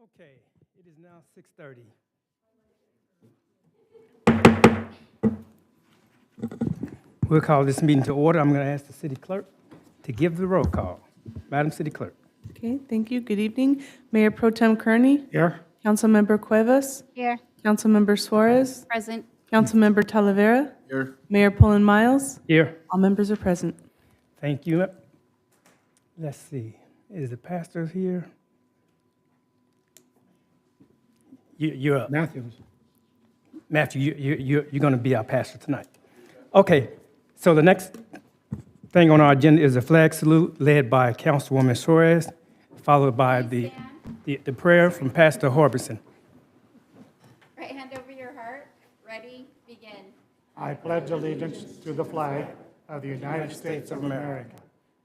Okay, it is now 6:30. We'll call this meeting to order. I'm going to ask the city clerk to give the roll call. Madam City Clerk. Okay, thank you. Good evening. Mayor Pro Tem Kearney. Here. Councilmember Cuevas. Here. Councilmember Suarez. Present. Councilmember Talavera. Here. Mayor Pullen Miles. Here. All members are present. Thank you. Let's see. Is the pastor here? You're up. Matthews. Matthew, you're going to be our pastor tonight. Okay, so the next thing on our agenda is a flag salute led by Councilwoman Suarez, followed by the prayer from Pastor Harbison. Right hand over your heart. Ready? Begin. I pledge allegiance to the flag of the United States of America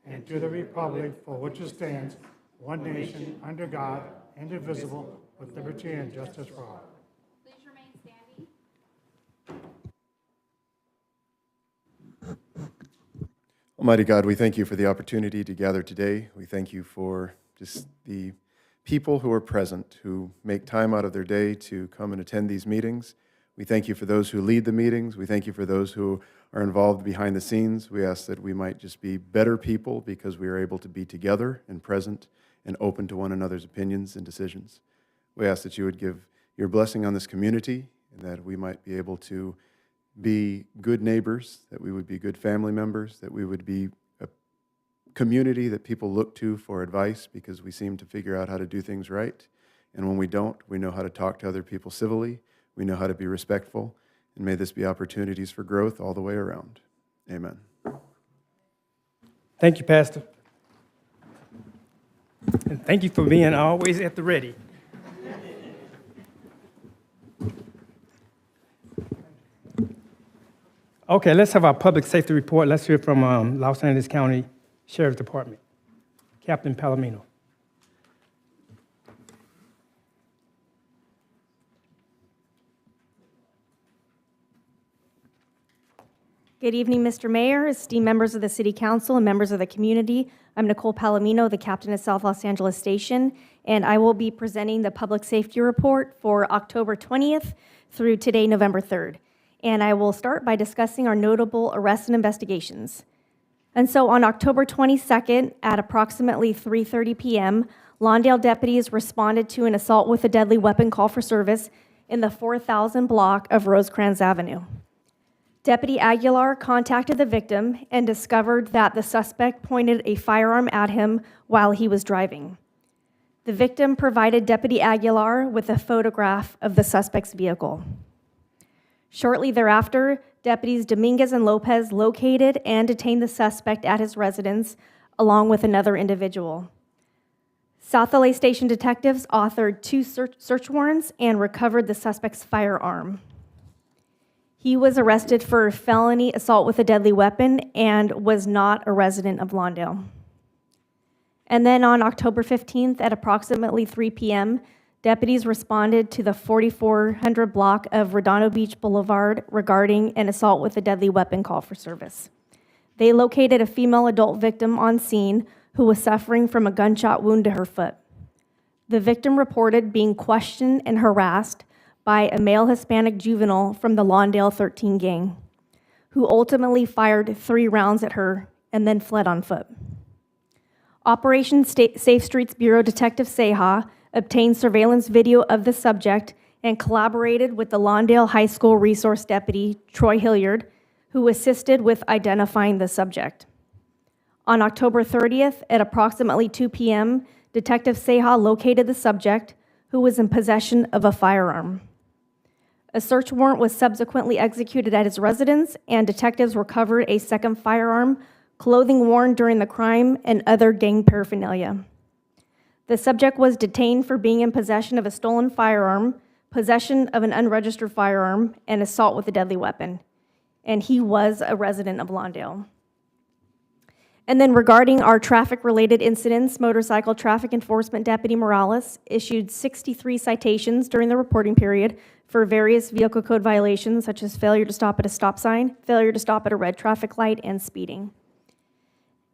and to the republic for which it stands, one nation, under God, indivisible, with liberty and justice for all. Please remain standing. Almighty God, we thank you for the opportunity to gather today. We thank you for just the people who are present, who make time out of their day to come and attend these meetings. We thank you for those who lead the meetings. We thank you for those who are involved behind the scenes. We ask that we might just be better people because we are able to be together and present and open to one another's opinions and decisions. We ask that you would give your blessing on this community and that we might be able to be good neighbors, that we would be good family members, that we would be a community that people look to for advice because we seem to figure out how to do things right. And when we don't, we know how to talk to other people civilly. We know how to be respectful. And may this be opportunities for growth all the way around. Amen. Thank you, Pastor. And thank you for being always at the ready. Okay, let's have our public safety report. Let's hear from Los Angeles County Sheriff's Department. Captain Palomino. Good evening, Mr. Mayor, esteemed members of the City Council, and members of the community. I'm Nicole Palomino, the captain of South Los Angeles Station, and I will be presenting the public safety report for October 20th through today, November 3rd. And I will start by discussing our notable arrests and investigations. And so on October 22nd at approximately 3:30 p.m., Lawndale deputies responded to an assault with a deadly weapon call for service in the 4000 block of Rosecrans Avenue. Deputy Aguilar contacted the victim and discovered that the suspect pointed a firearm at him while he was driving. The victim provided Deputy Aguilar with a photograph of the suspect's vehicle. Shortly thereafter, Deputies Dominguez and Lopez located and detained the suspect at his residence, along with another individual. South LA Station detectives authored 2 search warrants and recovered the suspect's firearm. He was arrested for felony assault with a deadly weapon and was not a resident of Lawndale. And then on October 15th at approximately 3 p.m., deputies responded to the 4400 block of Redondo Beach Boulevard regarding an assault with a deadly weapon call for service. They located a female adult victim on scene who was suffering from a gunshot wound to her foot. The victim reported being questioned and harassed by a male Hispanic juvenile from the Lawndale 13 gang, who ultimately fired 3 rounds at her and then fled on foot. Operation Safe Streets Bureau Detective Seha obtained surveillance video of the subject and collaborated with the Lawndale High School resource deputy, Troy Hilliard, who assisted with identifying the subject. On October 30th at approximately 2 p.m., Detective Seha located the subject, who was in possession of a firearm. A search warrant was subsequently executed at his residence, and detectives recovered a second firearm, clothing worn during the crime, and other gang paraphernalia. The subject was detained for being in possession of a stolen firearm, possession of an unregistered firearm, and assault with a deadly weapon. And he was a resident of Lawndale. And then regarding our traffic-related incidents, Motorcycle Traffic Enforcement Deputy Morales issued 63 citations during the reporting period for various vehicle code violations, such as failure to stop at a stop sign, failure to stop at a red traffic light, and speeding.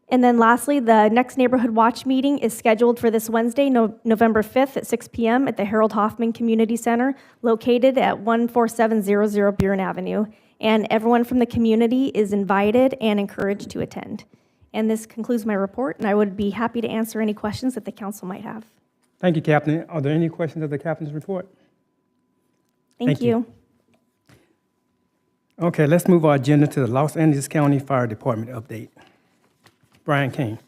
And then lastly, the next Neighborhood Watch meeting is scheduled for this Wednesday, November 5th at 6 p.m. at the Harold Hoffman Community Center, located at 14700 Buren Avenue. And everyone from the community is invited and encouraged to attend. And this concludes my report, and I would be happy to answer any questions that the council might have. Thank you, Captain. Are there any questions of the captain's report? Thank Thank you. you. Okay, let's move our agenda to the Los Angeles County Fire Department update. Brian King.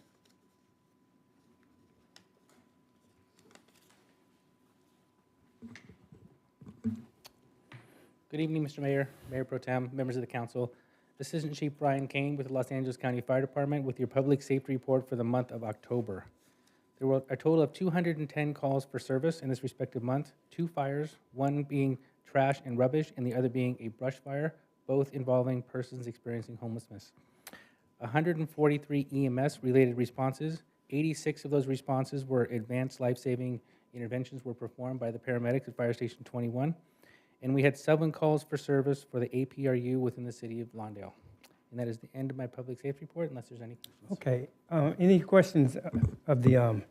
Good evening, Mr. Mayor, Mayor Pro Tem, members of the council. Assistant Chief Brian Kane with the Los Angeles County Fire Department with your public safety report for the month of October. There were a total of 210 calls for service in this respective month, 2 fires, one being trash and rubbish and the other being a brush fire, both involving persons experiencing homelessness. 143 EMS-related responses, 86 of those responses were advanced life-saving interventions were performed by the paramedics at Fire Station 21. And we had 7 calls for service for the APRU within the city of Lawndale. And that is the end of my public safety report, unless there's any questions. Okay, any questions of the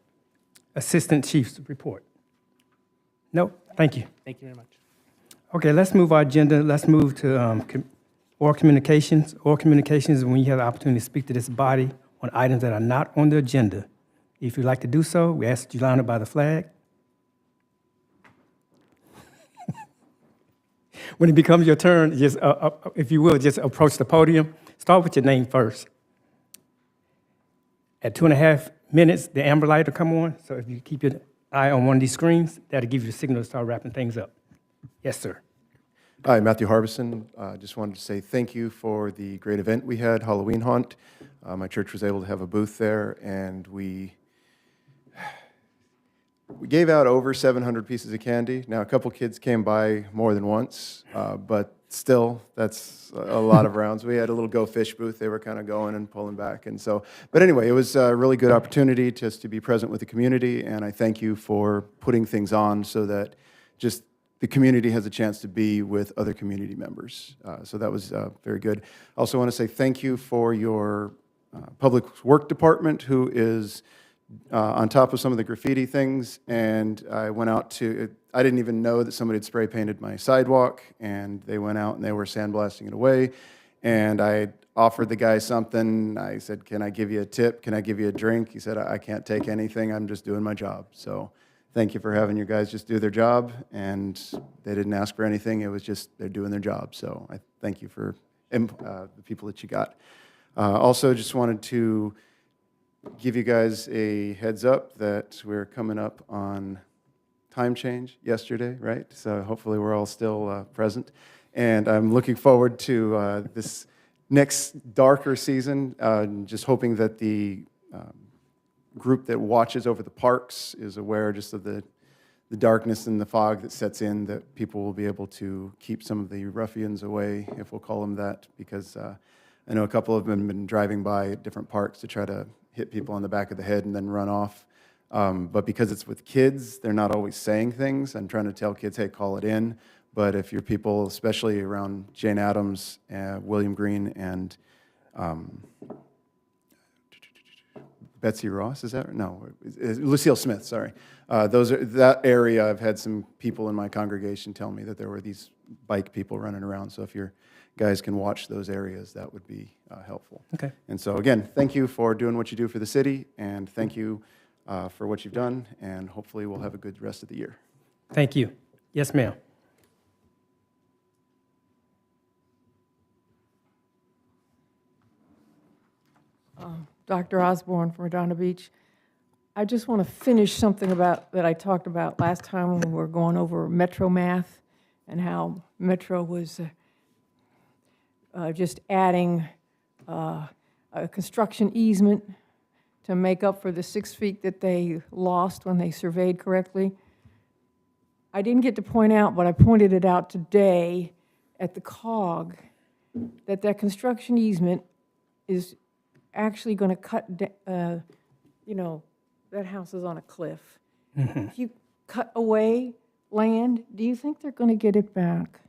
Assistant Chief's report? No, thank you. Thank you very much. Okay, let's move our agenda. Let's move to oral communications. Oral communications is when you have the opportunity to speak to this body on items that are not on the agenda. If you'd like to do so, we ask that you line up by the flag. When it becomes your turn, just, if you will, just approach the podium. Start with your name first. At 2.5 minutes, the amber light will come on. So if you keep your eye on one of these screens, that'll give you a signal to start wrapping things up. Yes, sir. Hi, Matthew Harbison. Just wanted to say thank you for the great event we had, Halloween Haunt. My church was able to have a booth there, and we gave out over 700 pieces of candy. Now, a couple kids came by more than once, but still, that's a lot of rounds. We had a little Go Fish booth. They were kind of going and pulling back. And so, but anyway, it was a really good opportunity just to be present with the community, and I thank you for putting things on so that just the community has a chance to be with other community members. So that was very good. I also want to say thank you for your public work department, who is on top of some of the graffiti things, and I went out to, I didn't even know that somebody had spray painted my sidewalk, and they went out and they were sandblasting it away, and I offered the guy something. I said, can I give you a tip? Can I give you a drink? He said, I can't take anything, I'm just doing my job. So thank you for having your guys just do their job, and they didn't ask for anything, it was just they're doing their job. So I thank you for the people that you got. Also just wanted to give you guys a heads up that we're coming up on time change yesterday, right? So hopefully we're all still present. And I'm looking forward to this next darker season, just hoping that the group that watches over the parks is aware just of the darkness and the fog that sets in, that people will be able to keep some of the ruffians away, if we'll call them that, because I know a couple of them have been driving by at different parks to try to hit people on the back of the head and then run off. But because it's with kids, they're not always saying things. I'm trying to tell kids, hey, call it in. But if you're people, especially around Jane Addams, William Green, and Betsy Ross, is that? No, Lucille Smith, sorry. That area, I've had some people in my congregation tell me that there were these bike people running around. So if your guys can watch those areas, that would be helpful. Okay. And so again, thank you for doing what you do for the city, and thank you for what you've done, and hopefully we'll have a good rest of the year. Thank you. Yes, ma'am. Dr. Osborne from Redondo Beach. I just want to finish something about that I talked about last time when we were going over Metro math and how Metro was just adding a construction easement to make up for the 6 feet that they lost when they surveyed correctly. I didn't get to point out, but I pointed it out today at the COG, that construction easement is actually going to cut, that house is on a cliff. Mm-hmm. If you cut away land, do you think they're going to get it back?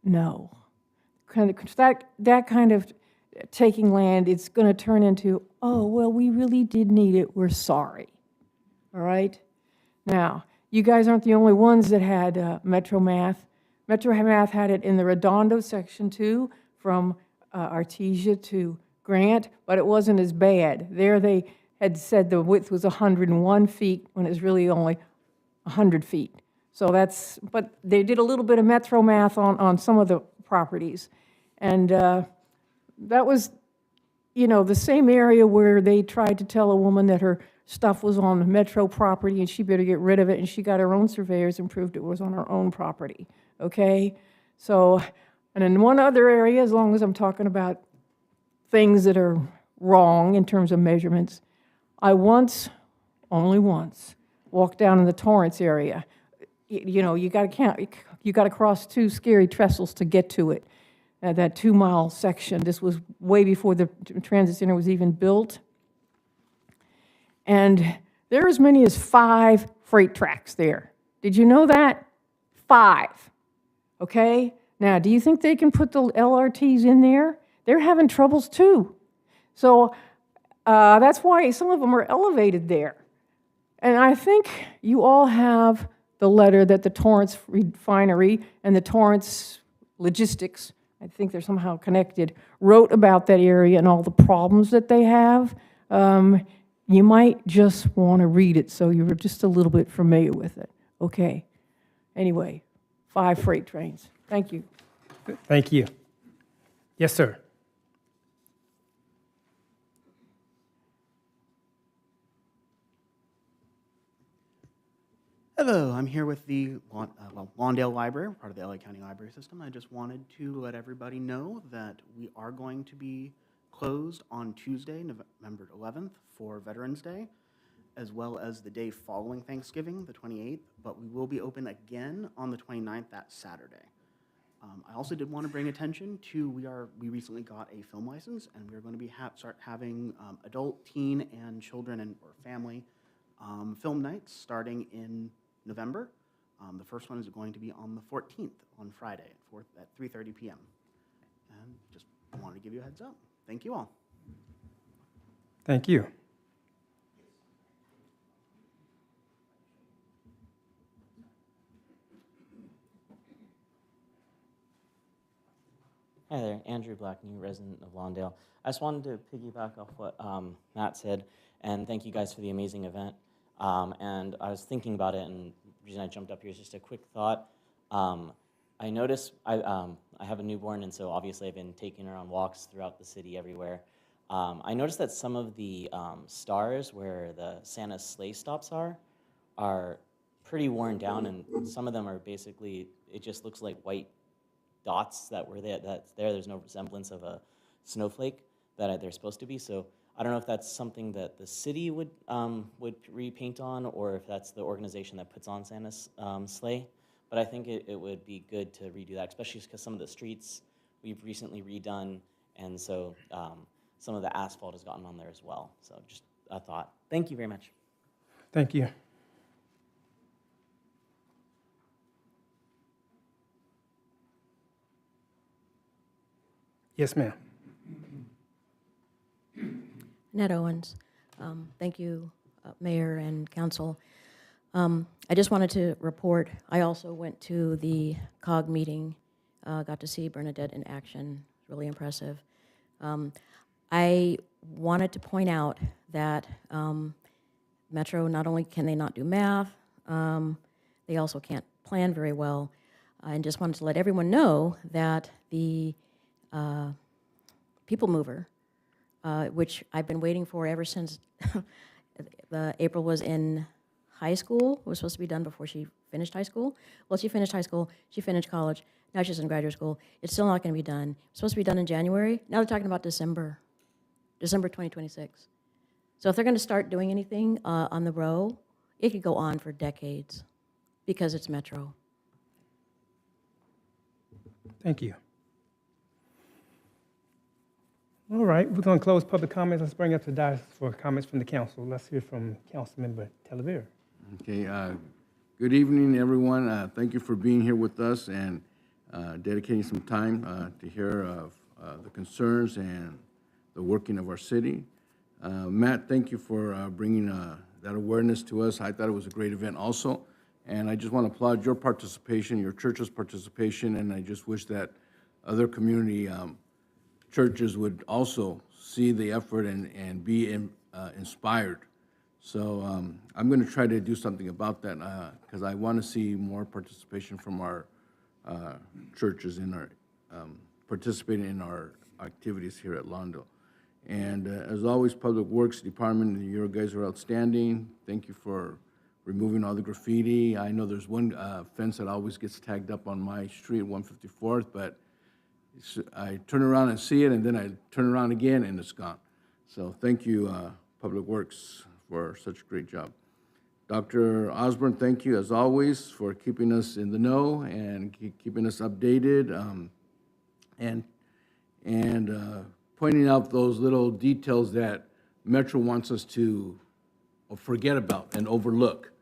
No. That kind of taking land, it's going to turn into, oh, well, we really did need it, we're sorry. All right? Now, you guys aren't the only ones that had Metro Math. Metro Math had it in the Redondo section too, from Artesia to Grant, but it wasn't as bad. There they had said the width was 101 feet when it's really only 100 feet. So that's, but they did a little bit of Metro Math on some of the properties. And that was, you know, the same area where they tried to tell a woman that her stuff was on the Metro property and she better get rid of it, and she got her own surveyors and proved it was on her own property, okay? So, and in one other area, as long as I'm talking about things that are wrong in terms of measurements, I once, only once, walked down in the Torrance area. You know, you got to cross 2 scary trestles to get to it. That 2-mile section. This was way before the transit center was even built. And there are as many as 5 freight tracks there. Did you know that? 5. Okay? Now, do you think they can put the LRTs in there? They're having troubles too. So that's why some of them are elevated there. And I think you all have the letter that the Torrance Refinery and the Torrance Logistics, I think they're somehow connected, wrote about that area and all the problems that they have. You might just want to read it so you're just a little bit familiar with it. Okay. Anyway, 5 freight trains. Thank you. Thank you. Yes, sir. Hello, I'm here with the Lawndale Library, part of the LA County Library System. I just wanted to let everybody know that we are going to be closed on Tuesday, November 11th for Veterans Day, as well as the day following Thanksgiving, the 28th, but we will be open again on the 29th, that Saturday. I also did want to bring attention to, we recently got a film license, and we're going to be start having adult, teen, and children or family film nights starting in November. The first one is going to be on the 14th, on Friday, at 3:30 p.m. And just wanted to give you a heads up. Thank you all. Thank you. Hi there, Andrew Black, new resident of Lawndale. I just wanted to piggyback off what Matt said, and thank you guys for the amazing event. And I was thinking about it, and the reason I jumped up here is just a quick thought. I noticed I have a newborn, and so obviously I've been taking her on walks throughout the city everywhere. I noticed that some of the stars where the Santa sleigh stops are pretty worn down, and some of them are basically, it just looks like white dots that's there. There's no resemblance of a snowflake that they're supposed to be. So I don't know if that's something that the city would repaint on, or if that's the organization that puts on Santa's sleigh. But I think it would be good to redo that, especially because some of the streets we've recently redone, and so some of the asphalt has gotten on there as well. So just a thought. Thank you very much. Thank you. Yes, ma'am. Ned Owens. Thank you, Mayor and Council. I just wanted to report, I also went to the COG meeting, got to see Bernadette in action, really impressive. I wanted to point out that Metro, not only can they not do math, they also can't plan very well. And just wanted to let everyone know that the People Mover, which I've been waiting for ever since April was in high school. It was supposed to be done before she finished high school. Well, she finished high school, she finished college, now she's in graduate school. It's still not going to be done. It's supposed to be done in January. Now they're talking about December 2026. So if they're going to start doing anything on the row, it could go on for decades because it's Metro. Thank you. All right, we're going to close public comments. Let's bring up the dais for comments from the council. Let's hear from Councilmember Talavera. Okay, good evening, everyone. Thank you for being here with us and dedicating some time to hear of the concerns and the working of our city. Matt, thank you for bringing that awareness to us. I thought it was a great event also. And I just want to applaud your participation, your church's participation, and I just wish that other community churches would also see the effort and be inspired. So I'm going to try to do something about that because I want to see more participation from our churches in our participating in our activities here at Lawndale. And as always, Public Works Department, you guys are outstanding. Thank you for removing all the graffiti. I know there's one fence that always gets tagged up on my street, 154th, but I turn around and see it, and then I turn around again, and it's gone. So thank you, Public Works, for such a great job. Dr. Osborne, thank you, as always, for keeping us in the know and keeping us updated and pointing out those little details that Metro wants us to forget about and overlook.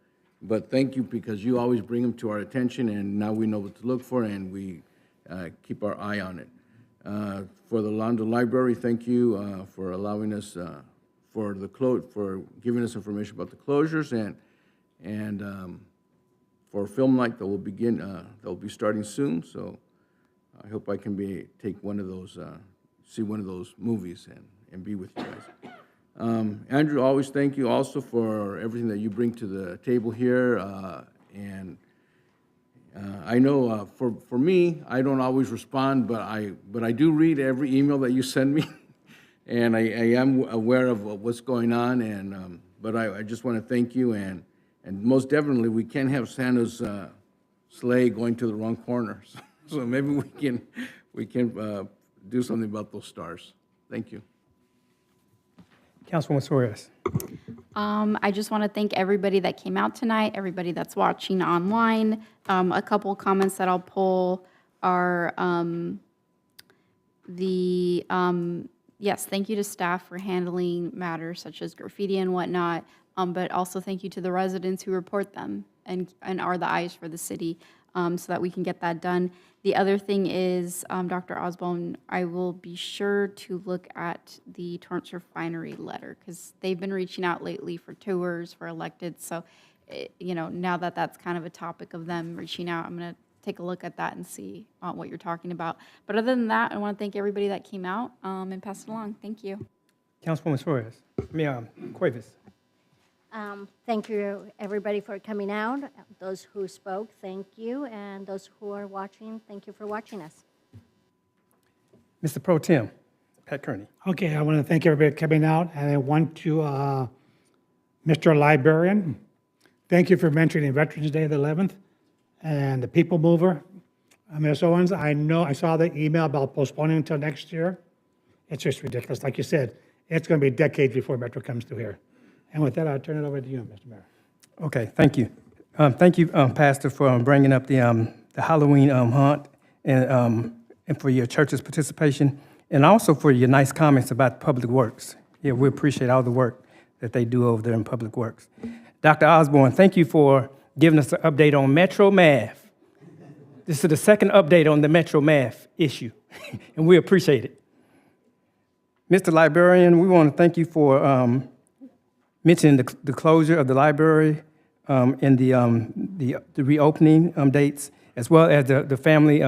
But thank you, because you always bring them to our attention, and now we know what to look for, and we keep our eye on it. For the Lawndale Library, thank you for allowing us, for giving us information about the closures, and for Film Night that will begin, that will be starting soon. So I hope I can take one of those, see one of those movies and be with you guys. Andrew, always thank you also for everything that you bring to the table here. I know for me, I don't always respond, but I do read every email that you send me, and I am aware of what's going on. But I just want to thank you, and most definitely we can't have Santa's sleigh going to the wrong corners. So maybe we can do something about those stars. Thank you. Councilwoman Suarez. I just want to thank everybody that came out tonight, everybody that's watching online. A couple comments that I'll pull are yes, thank you to staff for handling matters such as graffiti and whatnot, but also thank you to the residents who report them and are the eyes for the city, so that we can get that done. The other thing is, Dr. Osborne, I will be sure to look at the Torrance Refinery letter, because they've been reaching out lately for tours for elected. So, now that that's kind of a topic of them reaching out, I'm going to take a look at that and see what you're talking about. But other than that, I want to thank everybody that came out and pass it along. Thank you. Councilwoman Suarez. Cuevas. Thank you, everybody, for coming out. Those who spoke, thank you. And those who are watching, thank you for watching us. Mr. Pro Tem, Pat Kearney. Okay, I want to thank everybody for coming out, and I want to, Mr. Librarian, thank you for mentioning Veterans Day, the 11th, and the People Mover. Ms. Owens, I know, I saw the email about postponing until next year. It's just ridiculous. Like you said, it's going to be decades before Metro comes to here. And with that, I'll turn it over to you, Mr. Mayor. Okay, thank you. Thank you, Pastor, for bringing up the Halloween hunt and for your church's participation, and also for your nice comments about Public Works. Yeah, we appreciate all the work that they do over there in Public Works. Dr. Osborne, thank you for giving us an update on Metro Math. This is the second update on the Metro Math issue, and we appreciate it. Mr. Librarian, we want to thank you for mentioning the closure of the library and the reopening dates, as well as the family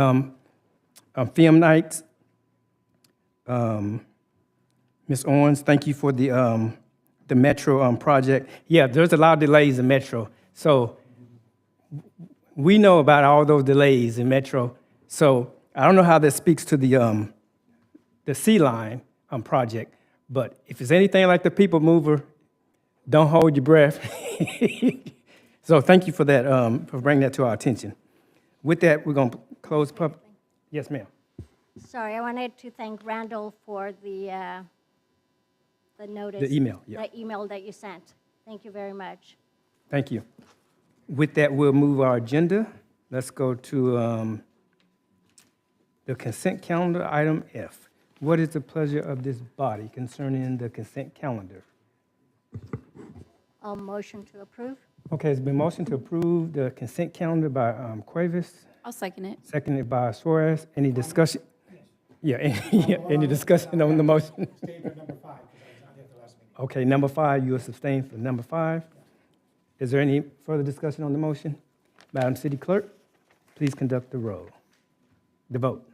film nights. Ms. Owens, thank you for the Metro project. Yeah, there's a lot of delays in Metro, so we know about all those delays in Metro. So I don't know how that speaks to the Sea Line project, but if it's anything like the People Mover, don't hold your breath. So thank you for that, for bringing that to our attention. With that, we're going to close public. Yes, ma'am. Sorry, I wanted to thank Randall for the notice. The email, yeah. The email that you sent. Thank you very much. Thank you. With that, we'll move our agenda. Let's go to the consent calendar, item F. What is the pleasure of this body concerning the consent calendar? A motion to approve. Okay, it's been motioned to approve the consent calendar by Cuevas, I'll second it. seconded by Suarez. Any discussion? Yeah, yeah, any discussion on the motion? Stay for number 5, because I was not here at the last meeting. Okay, number 5, you will sustain for number 5. Is there any further discussion on the motion? Madam City Clerk, please conduct the roll. The vote.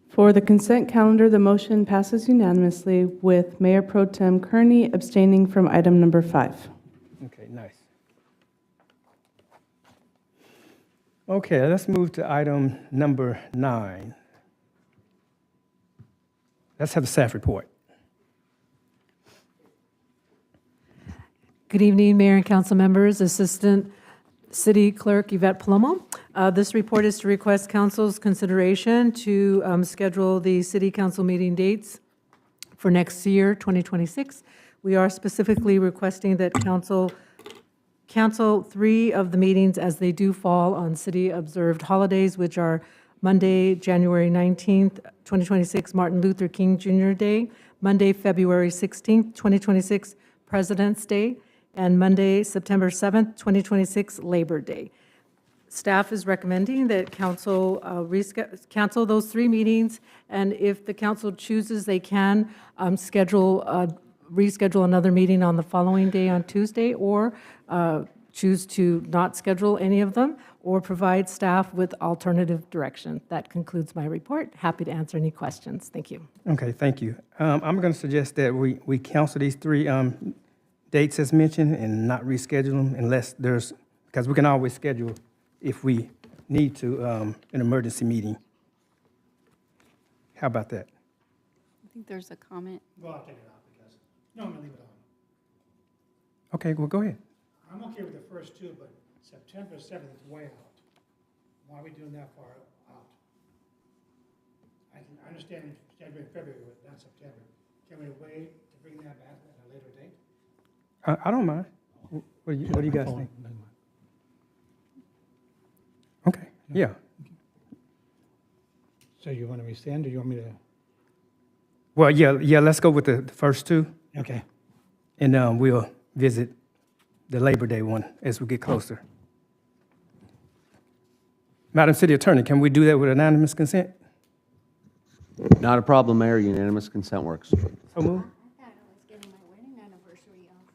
For the consent calendar, the motion passes unanimously with Mayor Pro Tem Kearney abstaining from item number 5. Okay, nice. Okay, let's move to item number 9. Let's have the staff report. Good evening, Mayor and council members. Assistant City Clerk Yvette Palomo. This report is to request council's consideration to schedule the city council meeting dates for next year, 2026. We are specifically requesting that council cancel 3 of the meetings as they do fall on city-observed holidays, which are Monday, January 19th, 2026, Martin Luther King Jr. Day, Monday, February 16th, 2026, President's Day, and Monday, September 7th, 2026, Labor Day. Staff is recommending that council cancel those 3 meetings, and if the council chooses, they can reschedule another meeting on the following day on Tuesday, or choose to not schedule any of them, or provide staff with alternative direction. That concludes my report. Happy to answer any questions. Thank you. Okay, thank you. I'm going to suggest that we cancel these 3 dates as mentioned and not reschedule them unless there's, because we can always schedule if we need to, an emergency meeting. How about that? I think there's a comment. Well, I'll take it out because, no, I'm going to leave it on. Okay, well, go ahead. I'm okay with the first 2, but September 7th is way out. Why are we doing that far out? I can understand January and February, but not September. Can we wait to bring that back at a later date? I don't mind. What do you guys think? Okay, yeah. So you want to rescind, or you want me to? Well, yeah, let's go with the first 2, Okay. and we'll visit the Labor Day one as we get closer. Madam City Attorney, can we do that with unanimous consent? Not a problem, Mayor. Unanimous consent works. So move. I thought I was getting my wedding anniversary off.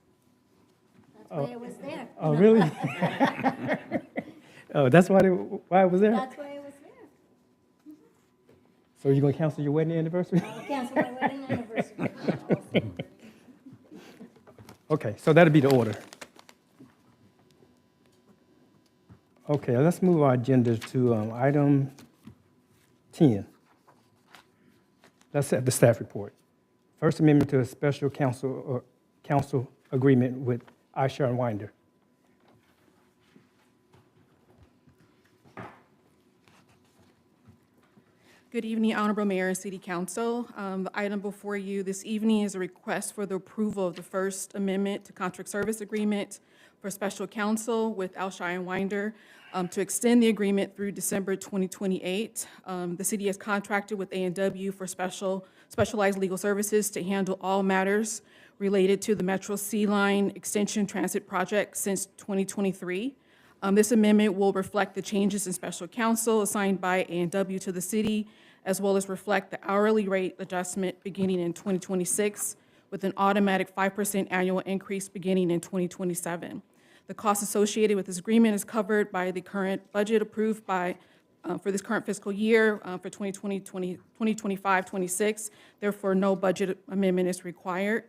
That's why it was there. Oh, really? Oh, that's why it was there? That's why it was there. So you're going to cancel your wedding anniversary? I'll cancel my wedding anniversary. Okay, so that'll be the order. Okay, let's move our agenda to item 10. Let's have the staff report. First amendment to a special council agreement with Ishar and Winder. Good evening, Honorable Mayor and City Council. The item before you this evening is a request for the approval of the First Amendment to Contract Service Agreement for Special Counsel with Alshire and Winder to extend the agreement through December 2028. The city has contracted with A&W for specialized legal services to handle all matters related to the Metro C Line Extension Transit Project since 2023. This amendment will reflect the changes in special counsel assigned by A&W to the city, as well as reflect the hourly rate adjustment beginning in 2026, with an automatic 5% annual increase beginning in 2027. The cost associated with this agreement is covered by the current budget approved by for this current fiscal year for 2025-26. Therefore, no budget amendment is required.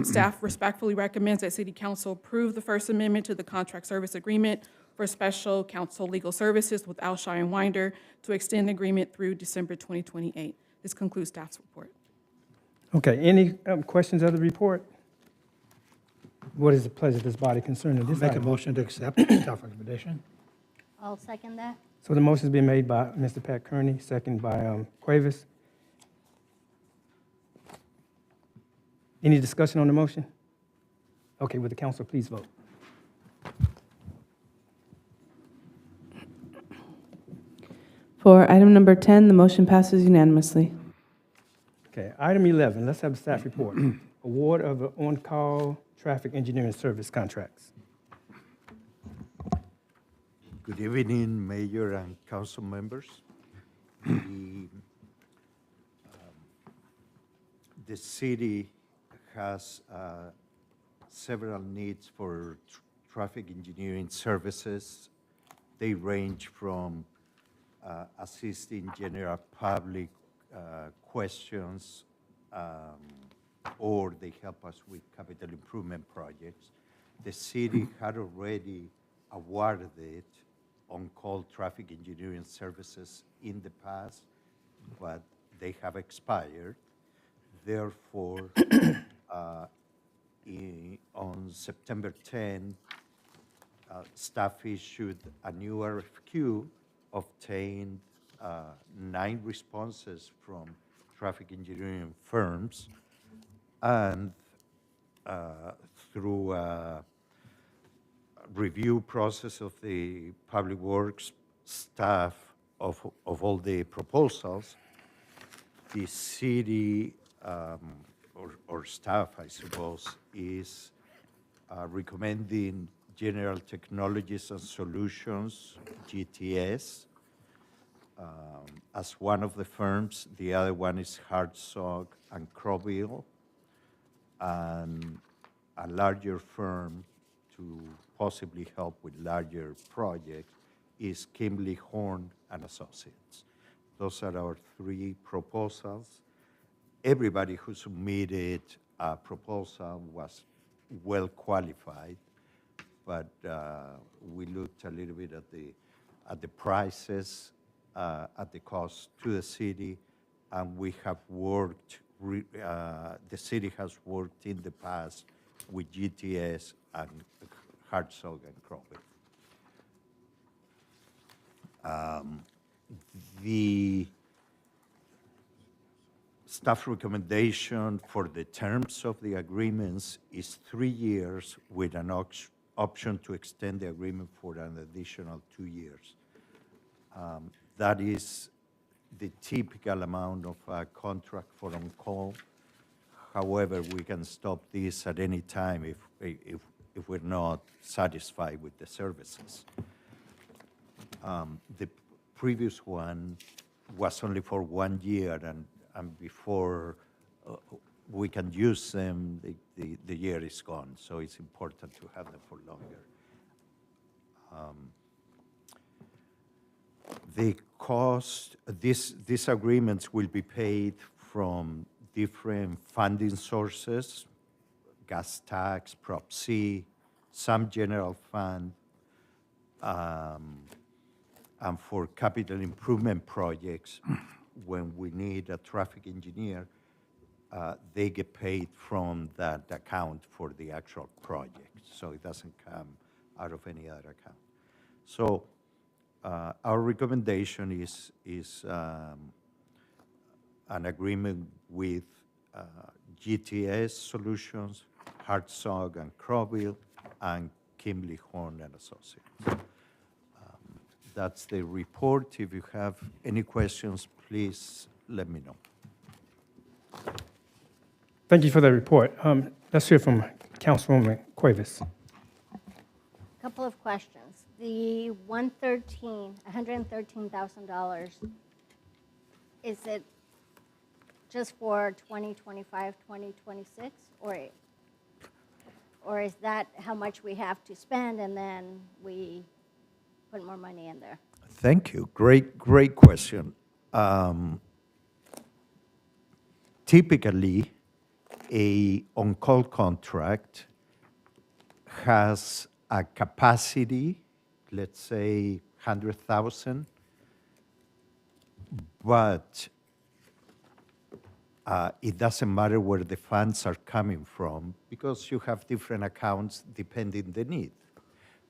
Staff respectfully recommends that City Council approve the First Amendment to the Contract Service Agreement for Special Counsel Legal Services with Alshire and Winder to extend the agreement through December 2028. This concludes staff's report. Okay, any questions of the report? What is the pleasure of this body concerning this Make a item? motion to accept staff recommendation. I'll second that. So the motion's been made by Mr. Pat Kearney, second by Cuevas. Any discussion on the motion? Okay, would the council please vote? For item number 10, the motion passes unanimously. Okay, item 11, let's have a staff report. Award of the on-call traffic engineering service contracts. Good evening, Mayor and council members. The city has several needs for traffic engineering services. They range from assisting general public questions, or they help us with capital improvement projects. The city had already awarded on-call traffic engineering services in the past, but they have expired. Therefore, on September 10, staff issued a new RFQ, obtained 9 responses from traffic engineering firms, and through a review process of the Public Works staff of all the proposals, the city or staff, I suppose, is recommending General Technologies and Solutions, GTS, as one of the firms. The other one is Hartzog and Crowell, and a larger firm to possibly help with larger projects is Kimley Horn and Associates. Those are our 3 proposals. Everybody who submitted a proposal was well qualified, but we looked a little bit at the prices, at the cost to the city, and we have worked, the city has worked in the past with GTS and Hartzog and Crowell. The staff recommendation for the terms of the agreements is 3 years with an option to extend the agreement for an additional 2 years. That is the typical amount of a contract for on-call. However, we can stop this at any time if we're not satisfied with the services. The previous one was only for 1 year, and before we can use them, the year is gone. So it's important to have them for longer. The cost, these agreements will be paid from different funding sources, gas tax, Prop C, some general fund, and for capital improvement projects, when we need a traffic engineer, they get paid from that account for the actual project. So it doesn't come out of any other account. So our recommendation is an agreement with GTS Solutions, Hartzog and Crowell, and Kimley Horn and Associates. That's the report. If you have any questions, please let me know. Thank you for the report. Let's hear from Councilwoman Cuevas. Couple of questions. The $113,000, is it just for 2025, 2026, or is that how much we have to spend and then we put more money in there? Thank you. Great question. Typically, a on-call contract has a capacity, let's say 100,000, but it doesn't matter where the funds are coming from because you have different accounts depending the need.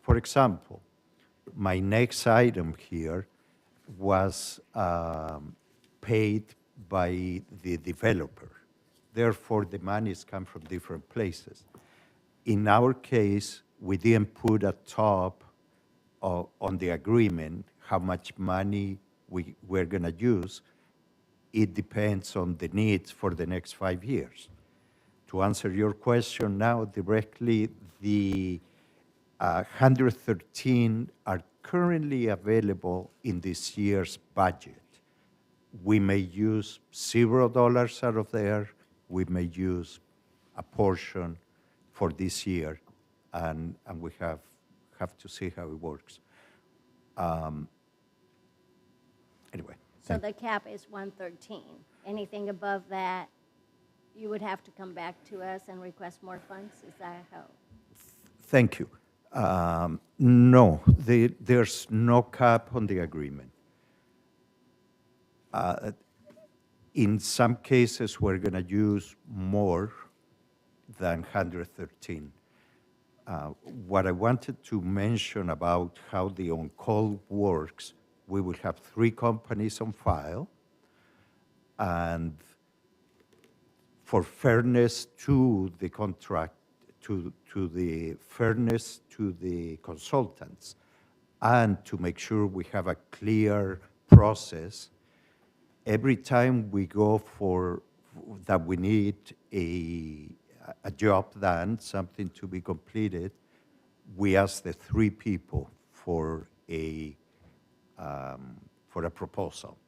For example, my next item here was paid by the developer. Therefore, the monies come from different places. In our case, we didn't put a top on the agreement how much money we're going to use. It depends on the needs for the next 5 years. To answer your question now directly, the 113 are currently available in this year's budget. We may use $0 out of there. We may use a portion for this year, and we have to see how it works. Anyway. So the cap is 113. Anything above that, you would have to come back to us and request more funds? Is that how? Thank you. No, there's no cap on the agreement. In some cases, we're going to use more than 113. What I wanted to mention about how the on-call works, we will have 3 companies on file, and for fairness to the contract, to the fairness to the consultants, and to make sure we have a clear process, every time we go for that we need a job done, something to be completed, we ask the 3 people for a proposal.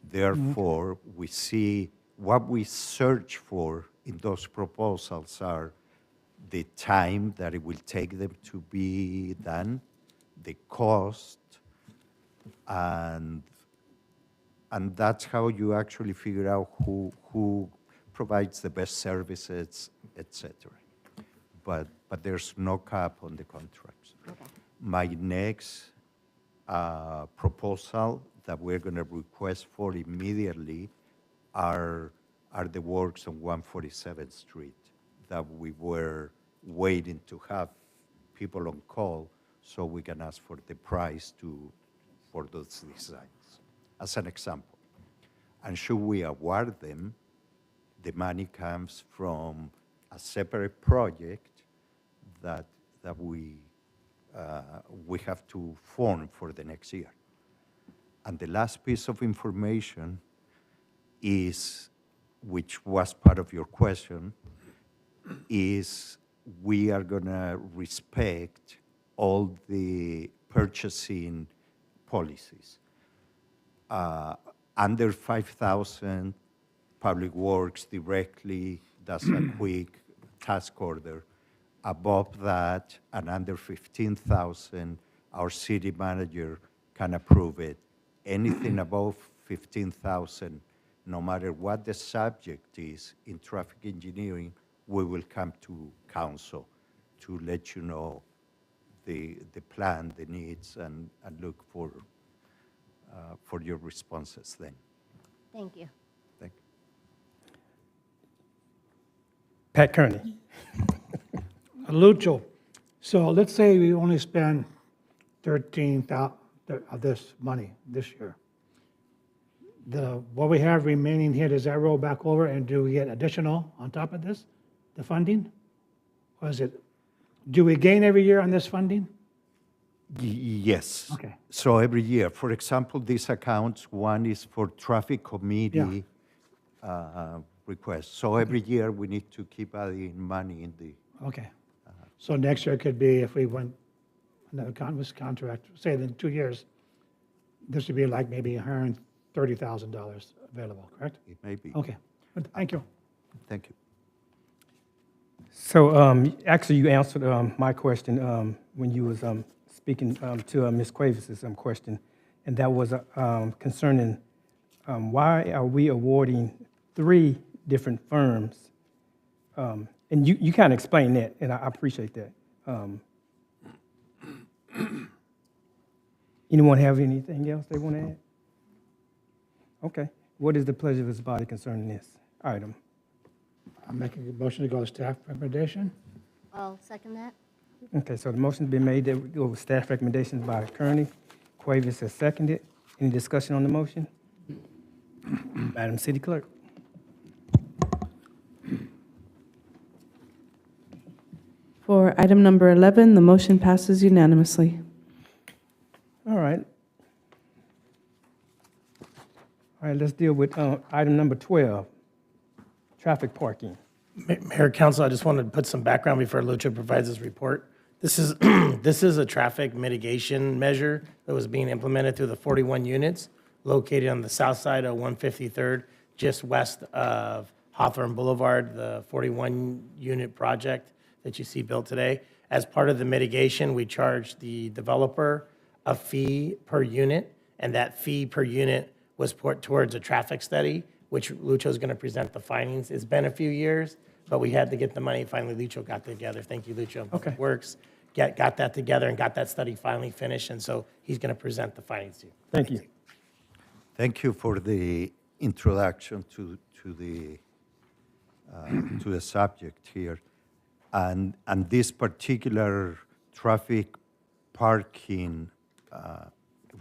Therefore, we see what we search for in those proposals are the time that it will take them to be done, the cost, and that's how you actually figure out who provides the best services, etc. But there's no cap on the contracts. Okay. My next proposal that we're going to request for immediately are the works on 147th Street that we were waiting to have people on call so we can ask for the price for those designs, as an example. And should we award them, the money comes from a separate project that we have to form for the next year. And the last piece of information is, which was part of your question, is we are going to respect all the purchasing policies. Under 5,000, Public Works directly does a quick task order. Above that, and under 15,000, our city manager can approve it. Anything above 15,000, no matter what the subject is in traffic engineering, we will come to council to let you know the plan, the needs, and look for your responses then. Thank you. Thank you. Pat Kearney. Lucho, so let's say we only spend 13,000 of this money this year. What we have remaining here, does that roll back over, and do we get additional on top of this, the funding? Or is it, do we gain every year on this funding? Yes. Okay. So every year, for example, these accounts, one is for traffic committee requests. So every year we need to keep adding money in the. Okay. So next year could be, if we went, another contract, say in 2 years, this would be like maybe $130,000 available, correct? It may be. Okay, good, thank you. Thank you. So actually, you answered my question when you was speaking to Ms. Cuevas' question, and that was concerning why are we awarding 3 different firms? And you kind of explained that, and I appreciate that. Anyone have anything else they want to add? Okay. What is the pleasure of this body concerning this item? I'm making a motion to go to staff recommendation. I'll second that. Okay, so the motion's been made that we go with staff recommendations by Kearney. Cuevas has seconded. Any discussion on the motion? Madam City Clerk. For item number 11, the motion passes unanimously. All right. All right, let's deal with item number 12, traffic parking. Mayor, Council, I just wanted to put some background before Lucha provides his report. This is, this is a traffic mitigation measure that was being implemented through the 41 units located on the south side of 153rd, just west of Hawthorne Boulevard, the 41-unit project that you see built today. As part of the mitigation, we charge the developer a fee per unit, and that fee per unit was put towards a traffic study, which Lucho's going to present the findings. It's been a few years, but we had to get the money. Finally, Lucho got together. Thank you, Lucho. Okay. Works. Got that together and got that study finally finished, and so he's going to present the findings to you. Thank you. Thank you for the introduction to the subject here. And this particular traffic parking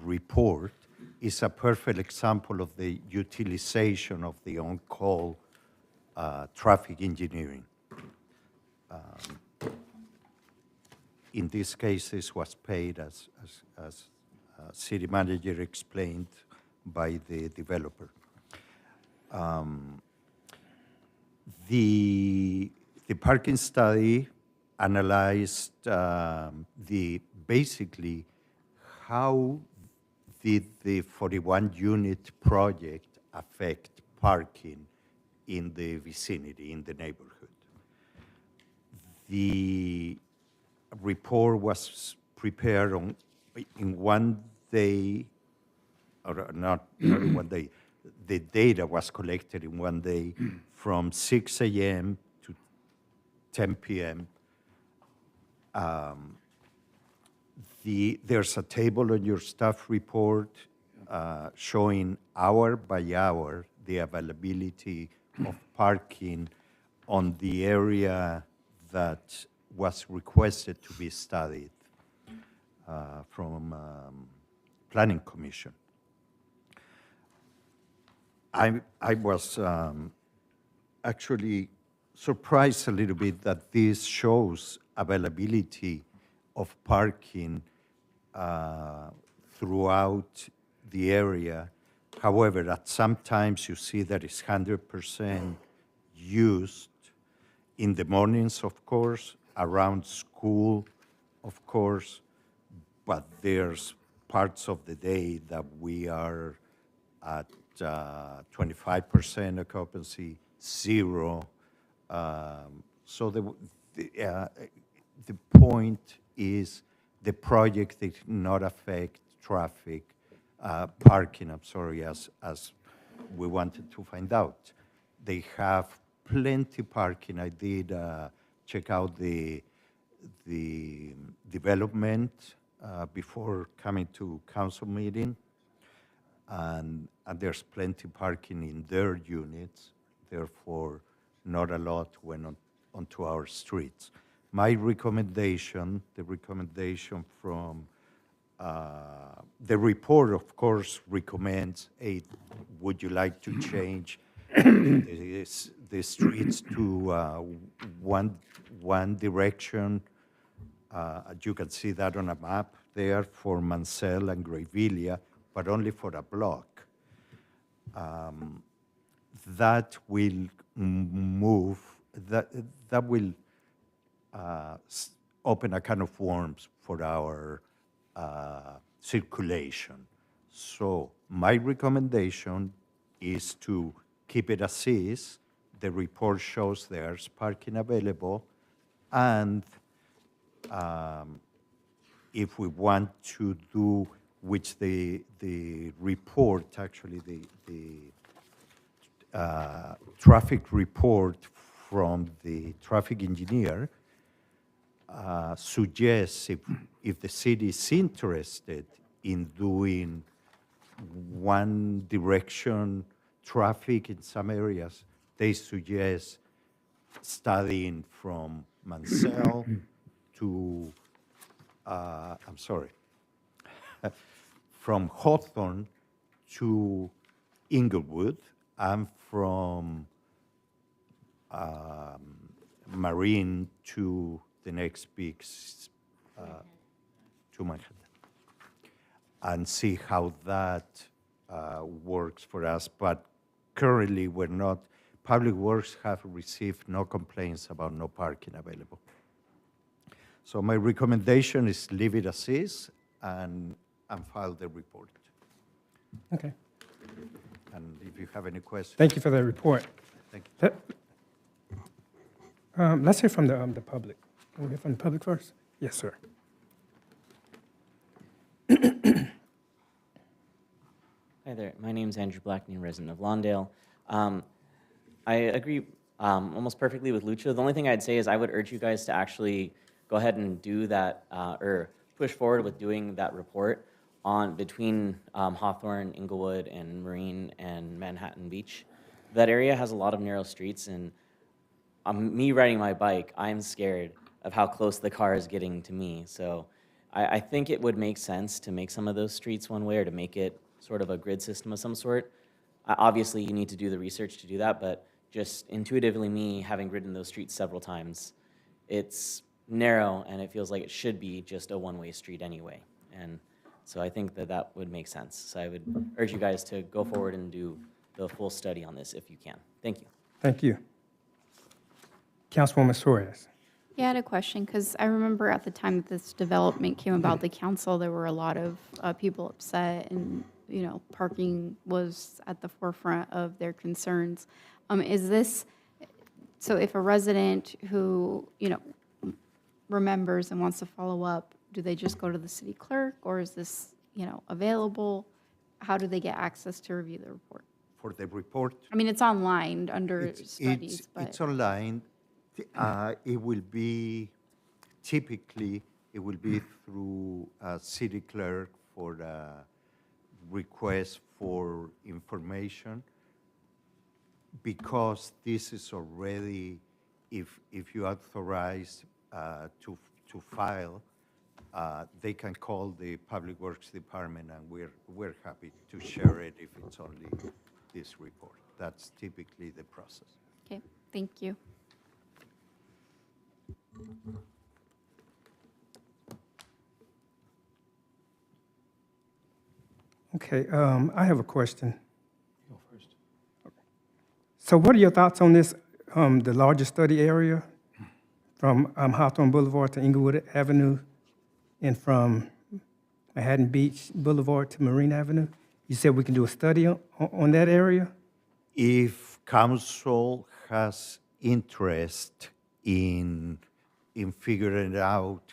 report is a perfect example of the utilization of the on-call traffic engineering. In this case, this was paid, as city manager explained, by the developer. The parking study analyzed basically how did the 41-unit project affect parking in the vicinity, in the neighborhood. The report was prepared in one day, or not in one day. The data was collected in one day from 6 a.m. to 10 p.m. There's a table on your staff report showing hour by hour the availability of parking on the area that was requested to be studied from Planning Commission. I was actually surprised a little bit that this shows availability of parking throughout the area. However, at some times you see that it's 100% used in the mornings, of course, around school, of course, but there's parts of the day that we are at 25% occupancy, 0. So the point is the project did not affect traffic, parking, I'm sorry, as we wanted to find out. They have plenty parking. I did check out the development before coming to council meeting, and there's plenty parking in their units, therefore not a lot went onto our streets. My recommendation, the recommendation from the report, of course, recommends, hey, would you like to change the streets to one direction? You can see that on a map there for Mansell and Greyvillia, but only for a block. That will move, that will open a can of worms for our circulation. So my recommendation is to keep it as is. The report shows there's parking available, and if we want to do, which the report, actually the traffic report from the traffic engineer suggests if the city is interested in doing one direction traffic in some areas, they suggest studying from Mansell to, I'm sorry, from Hawthorne to Inglewood, and from Marine to the next big, to Manhattan, and see how that works for us. But currently, we're not, Public Works have received no complaints about no parking available. So my recommendation is leave it as is and file the report. Okay. And if you have any questions. Thank you for that report. Thank you. Let's hear from the public. Can we hear from the public first? Yes, sir. Hi there. My name's Andrew Blackney, resident of Lawndale. I agree almost perfectly with Lucho. The only thing I'd say is I would urge you guys to actually go ahead and do that, or push forward with doing that report on between Hawthorne, Inglewood, and Marine and Manhattan Beach. That area has a lot of narrow streets, and me riding my bike, I'm scared of how close the car is getting to me. So I think it would make sense to make some of those streets one way or to make it sort of a grid system of some sort. Obviously, you need to do the research to do that, but just intuitively, me having ridden those streets several times, it's narrow and it feels like it should be just a one-way street anyway. And so I think that that would make sense. So I would urge you guys to go forward and do the full study on this if you can. Thank you. Thank you. Councilwoman Suarez. Yeah, I had a question, because I remember at the time that this development came about, the council, there were a lot of people upset, and, you know, parking was at the forefront of their concerns. Is this, so if a resident who, you know, remembers and wants to follow up, do they just go to the city clerk, or is this, you know, available? How do they get access to review the report? For the report, I mean, it's online under studies, but. it's online. It will be, typically, it will be through a city clerk for the request for information. Because this is already, if you authorize to file, they can call the Public Works Department, and we're happy to share it if it's only this report. That's typically the process. Okay, thank you. Okay, I have a question. Go first. So what are your thoughts on this, the larger study area from Hawthorne Boulevard to Inglewood Avenue and from Manhattan Beach Boulevard to Marine Avenue? You said we can do a study on that area? If council has interest in figuring out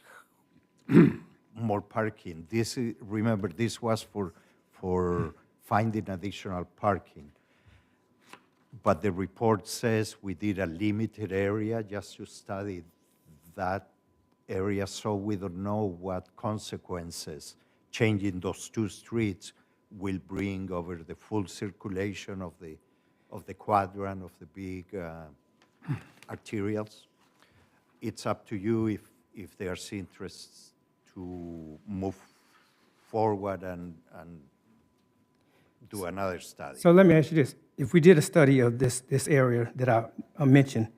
more parking, remember, this was for finding additional parking. But the report says we did a limited area just to study that area, so we don't know what consequences changing those two streets will bring over the full circulation of the quadrant of the big arterials. It's up to you if there's interest to move forward and do another study. So let me ask you this. If we did a study of this area that I mentioned,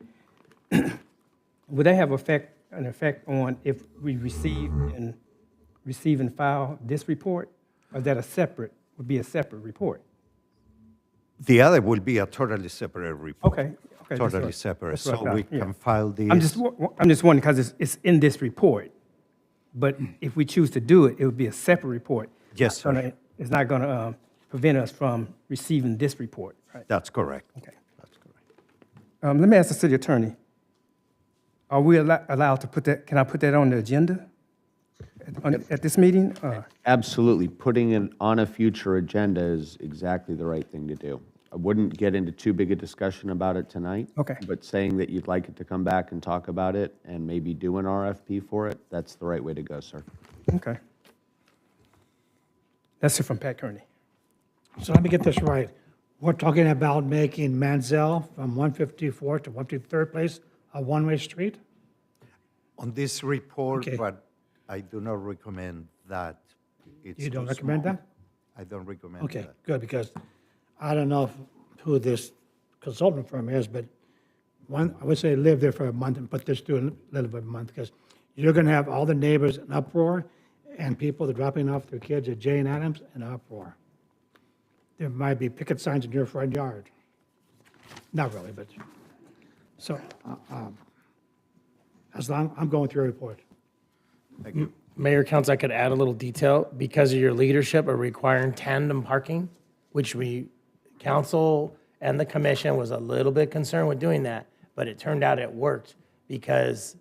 would that have an effect on if we receive and file this report? Or is that would be a separate report? The other will be a totally separate report. Okay. Totally separate. So we can file these. I'm just wondering because it's in this report. But if we choose to do it, it would be a separate report. Yes, sir. It's not going to prevent us from receiving this report, right? That's correct. Okay. That's correct. Let me ask the city attorney. Are we allowed to put that, can I put that on the agenda at this meeting? Absolutely. Putting it on a future agenda is exactly the right thing to do. I wouldn't get into too big a discussion about it tonight. Okay. But saying that you'd like it to come back and talk about it and maybe do an RFP for it, that's the right way to go, sir. Okay. That's it from Pat Kearney. So let me get this right. We're talking about making Manziel from 154th to 153rd Place a one-way street? On this report, Okay. but I do not recommend that. It's You don't too recommend small. that? I don't recommend Okay, that. good, because I don't know who this consultant firm is, but I would say live there for a month and put this through a little bit of a month, because you're going to have all the neighbors in uproar and people that are dropping off their kids at Jane Addams in uproar. There might be picket signs in your front yard. Not really, but, so, as long, I'm going through a report. Thank you. Mayor, Council, I could add a little detail. Because of your leadership of requiring tandem parking, which council and the commission was a little bit concerned with doing that, but it turned out it worked because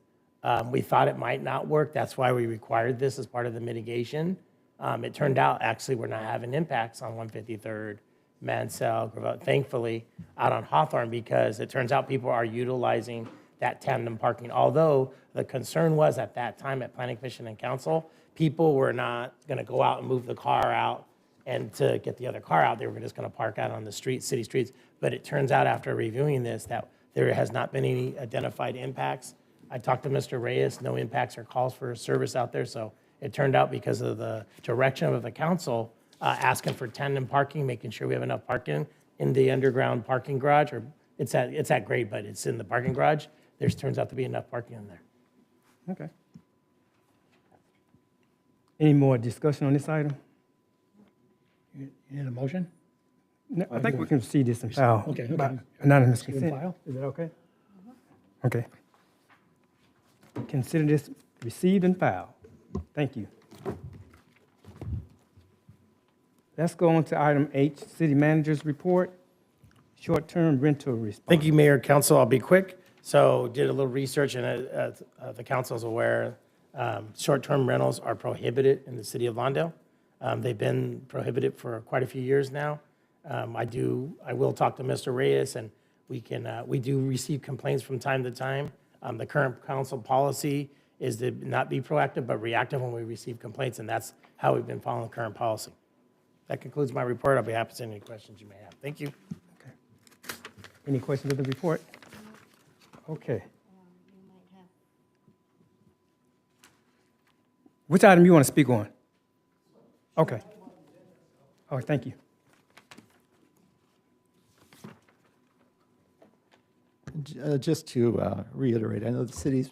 we thought it might not work. That's why we required this as part of the mitigation. It turned out, actually, we're not having impacts on 153rd, Mansell, Gravois, thankfully, out on Hawthorne, because it turns out people are utilizing that tandem parking. Although the concern was at that time at Planning Commission and Council, people were not going to go out and move the car out and to get the other car out, they were just going to park out on the streets, city streets. But it turns out after reviewing this that there has not been any identified impacts. I talked to Mr. Reyes, no impacts or calls for service out there. So it turned out because of the direction of the council asking for tandem parking, making sure we have enough parking in the underground parking garage, or it's at grade, but it's in the parking garage. There turns out to be enough parking in there. Okay. Any more discussion on this item? You need a motion? No, I think we can see this in file. Okay, by okay. Anonymous See in consent. file? Is that okay? Okay. Consider this received and filed. Thank you. Let's go on to item H, City Manager's Report, Short-Term Rental Response. Thank you, Mayor, Council. I'll be quick. So did a little research, and the council is aware, short-term rentals are prohibited in the city of Lawndale. They've been prohibited for quite a few years now. I will talk to Mr. Reyes, and we do receive complaints from time to time. The current council policy is to not be proactive, but reactive when we receive complaints, and that's how we've been following the current policy. That concludes my report. I'll be happy to answer any questions you may have. Thank you. Any questions of the report? Okay. Which item you want to speak on? Okay. Oh, thank you. Just to reiterate, I know the city's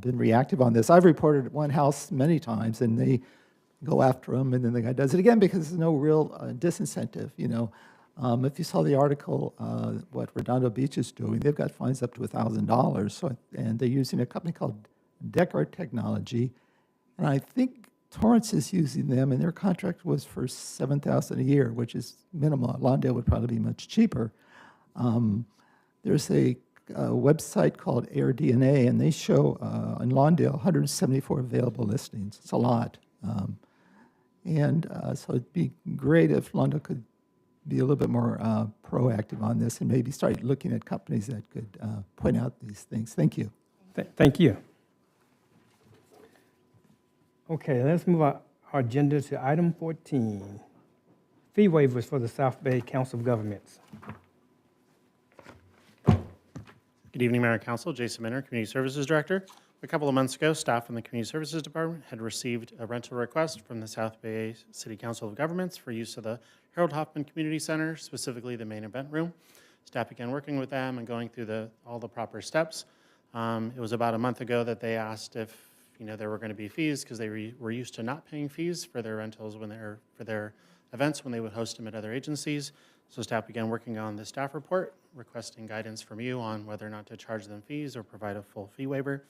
been reactive on this. I've reported one house many times, and they go after them, and then the guy does it again because there's no real disincentive, you know. If you saw the article, what Redondo Beach is doing, they've got fines up to $1,000. So, and they're using a company called Decor Technology, and I think Torrance is using them, and their contract was for $7,000 a year, which is minimal. Lawndale would probably be much cheaper. There's a website called AirDNA, and they show in Lawndale 174 available listings. It's a lot. So it'd be great if Lawndale could be a little bit more proactive on this and maybe start looking at companies that could point out these things. Thank you. Thank you. Okay, let's move our agenda to item 14, fee waivers for the South Bay Council of Governments. Good evening, Mayor and Council. Jason Minner, Community Services Director. A couple of months ago, staff in the Community Services Department had received a rental request from the South Bay City Council of Governments for use of the Harold Hoffman Community Center, specifically the main event room. Staff began working with them and going through all the proper steps. It was about a month ago that they asked if there were going to be fees, because they were used to not paying fees for their rentals for their events when they would host them at other agencies. So staff began working on the staff report, requesting guidance from you on whether or not to charge them fees or provide a full fee waiver.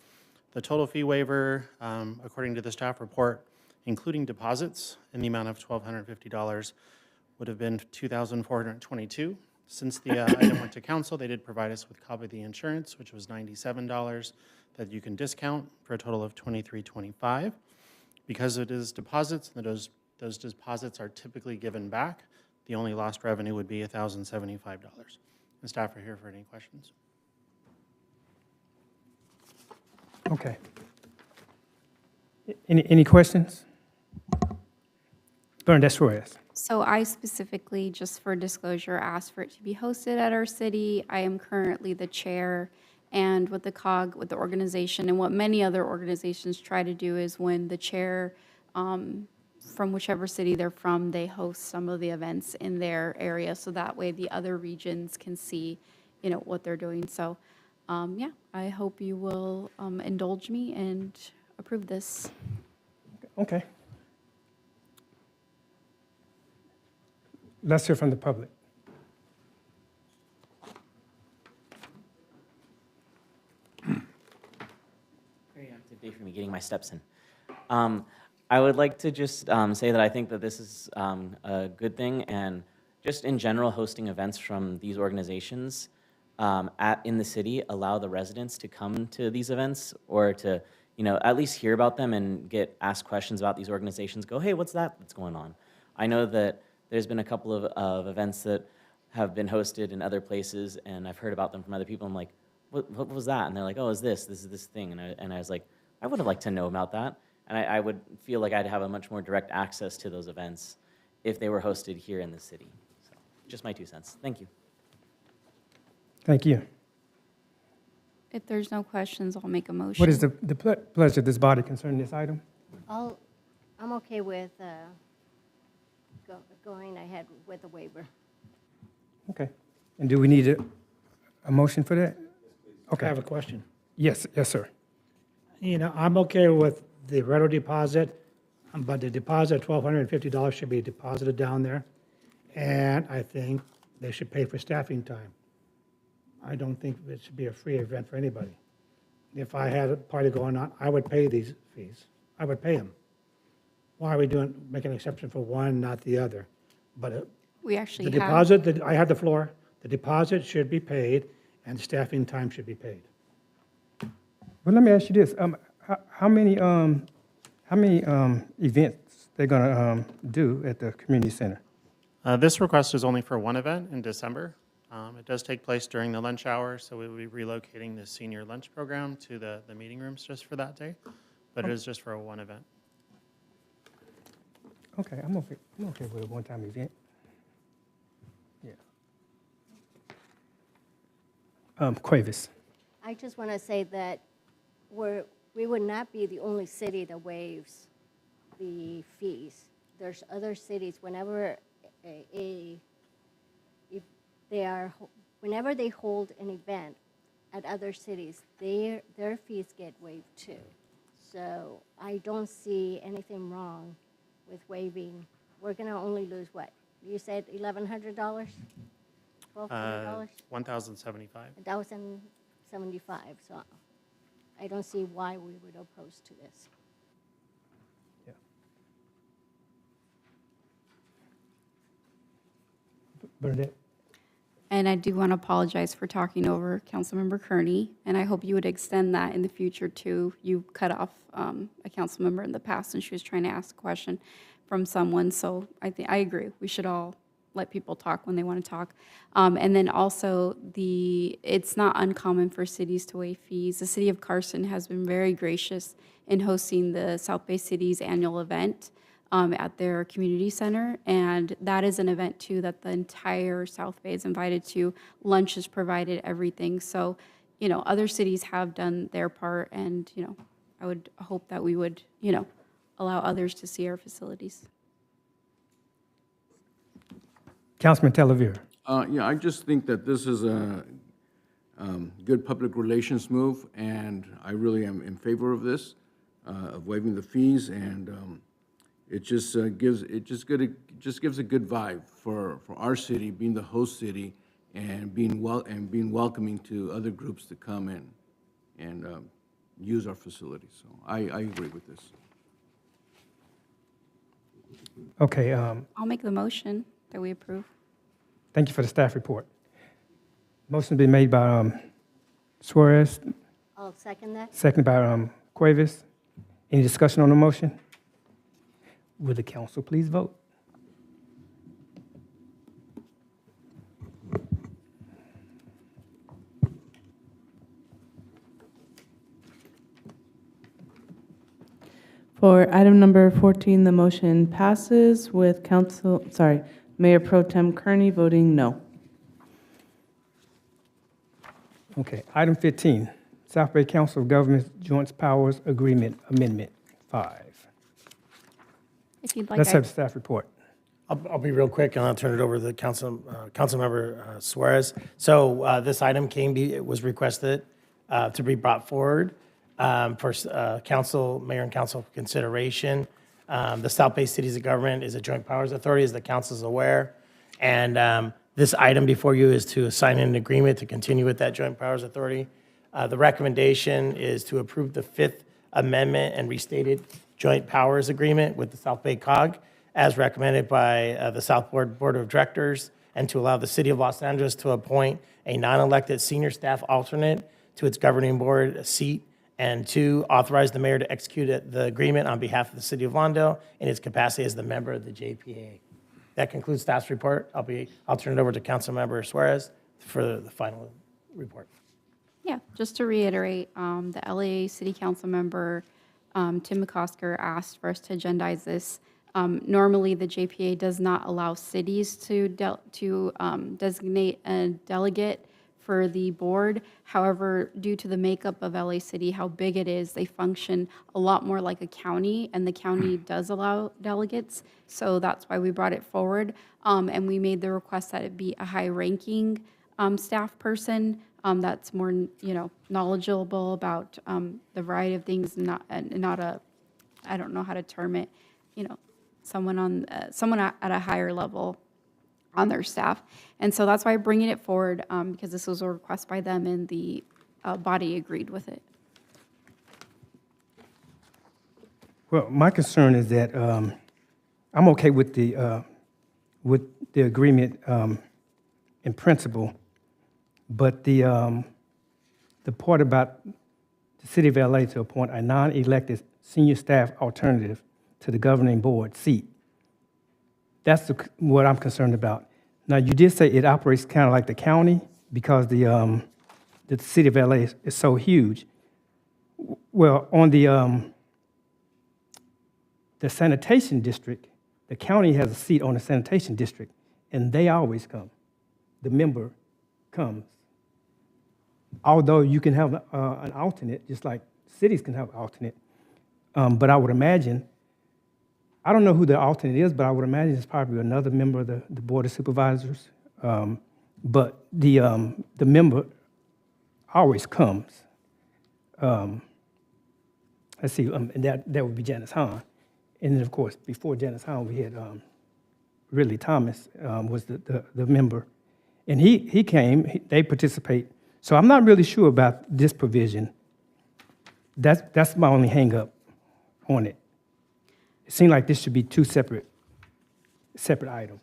The total fee waiver, according to the staff report, including deposits in the amount of $1,250, would have been $2,422. Since the item went to council, they did provide us with a copy of the insurance, which was $97 that you can discount for a total of $2,325. Because it is deposits, and those deposits are typically given back, the only lost revenue would be $1,075. And staff are here for any questions. Okay. Any questions? Bernadette Reyes. So I specifically, just for disclosure, asked for it to be hosted at our city. I am currently the chair, and with the COG, with the organization, and what many other organizations try to do is when the chair from whichever city they're from, they host some of the events in their area, so that way the other regions can see, what they're doing. So, yeah, I hope you will indulge me and approve this. Okay. Let's hear from the public. Very active day for me getting my steps in. I would like to just say that I think that this is a good thing, and just in general, hosting events from these organizations in the city allow the residents to come to these events, or to, at least hear about them and get asked questions about these organizations. Go, hey, what's that's going on? I know that there's been a couple of events that have been hosted in other places, and I've heard about them from other people. I'm like, what was that? And they're like, oh, this is this thing. And I was like, I would have liked to know about that. And I would feel like I'd have a much more direct access to those events if they were hosted here in the city. So, just my 2 cents. Thank you. Thank you. If there's no questions, I'll make a motion. What is the pleasure of this body concerning this item? I'm okay with going ahead with the waiver. Okay. And do we need a motion for that? Okay. I have a question. Yes, sir. I'm okay with the rental deposit, but the deposit, $1,250 should be deposited down there. And I think they should pay for staffing time. I don't think it should be a free event for anybody. If I had a party going on, I would pay these fees. I would pay them. Why are we making an exception for one, not the other? But We actually the deposit, I have the floor, the deposit should be paid and staffing time should be paid. Well, let me ask you this. How many events they're gonna do at the community center? This request is only for one event in December. It does take place during the lunch hour, so we will be relocating the senior lunch program to the meeting rooms just for that day, but it is just for one event. Okay, I'm okay with a one-time event. Yeah. Cuevas. I just want to say that we would not be the only city that waives the fees. There's other cities, whenever whenever they hold an event at other cities, their fees get waived too. So I don't see anything wrong with waiving. We're going to only lose what? You said $1,100? $1,200? $1,075. $1,075. So I don't see why we would oppose to this. Yeah. Bernadette? And I do want to apologize for talking over Councilmember Kearney, and I hope you would extend that in the future too. You cut off a council member in the past, and she was trying to ask a question from someone. So I agree. We should all let people talk when they want to talk. And then also, it's not uncommon for cities to waive fees. The city of Carson has been very gracious in hosting the South Bay City's annual event at their community center, and that is an event too that the entire South Bay is invited to. Lunch is provided, everything. So, other cities have done their part, and I would hope that we would, allow others to see our facilities. Councilman Talavera. Yeah, I just think that this is a good public relations move, and I really am in favor of this, of waiving the fees, and it just gives a good vibe for our city, being the host city, and being welcoming to other groups to come in and use our facilities. So I agree with this. Okay. I'll make the motion that we approve. Thank you for the staff report. Motion been made by Suarez, I'll second that. seconded by Cuevas. Any discussion on the motion? Will the council please vote? For item number 14, the motion passes with Mayor Pro Tem Kearney voting no. Okay, item 15, South Bay Council of Governments Joint Powers Agreement Amendment 5. If you'd like, Let's have the staff report. I'll be real quick, and I'll turn it over to the Councilmember Suarez. So this item was requested to be brought forward for mayor and council consideration. The South Bay Cities of Government is a joint powers authority, as the council is aware. And this item before you is to sign an agreement to continue with that joint powers authority. The recommendation is to approve the Fifth Amendment and restated joint powers agreement with the South Bay COG as recommended by the South Board of Directors, and to allow the City of Los Angeles to appoint a non-elected senior staff alternate to its governing board seat, and 2, authorize the mayor to execute the agreement on behalf of the City of Lawndale in its capacity as the member of the JPA. That concludes staff's report. I'll turn it over to Councilmember Suarez for the final report. Yeah, just to reiterate, the LA City Council member, Tim McCosker, asked for us to agendize this. Normally, the JPA does not allow cities to designate a delegate for the board. However, due to the makeup of LA City, how big it is, they function a lot more like a county, and the county does allow delegates. So that's why we brought it forward. And we made the request that it be a high-ranking staff person that's more, knowledgeable about the variety of things, not a, I don't know how to term it, someone at a higher level on their staff. And so that's why I'm bringing it forward, because this was a request by them, and the body agreed with it. Well, my concern is that I'm okay with the agreement in principle, but the part about the City of LA to appoint a non-elected senior staff alternative to the governing board seat, that's what I'm concerned about. Now, you did say it operates kind of like the county because the City of LA is so huge. Well, on the sanitation district, the county has a seat on the sanitation district, and they always come. The member comes. Although you can have an alternate, just like cities can have an alternate. But I would imagine, I don't know who the alternate is, but I would imagine it's probably another member of the Board of Supervisors. But the member always comes. Let's see, and that would be Janice Hahn. And then, of course, before Janice Hahn, we had Ridley Thomas was the member. And he came, they participate. So I'm not really sure about this provision. That's my only hang-up on it. It seemed like this should be two separate items.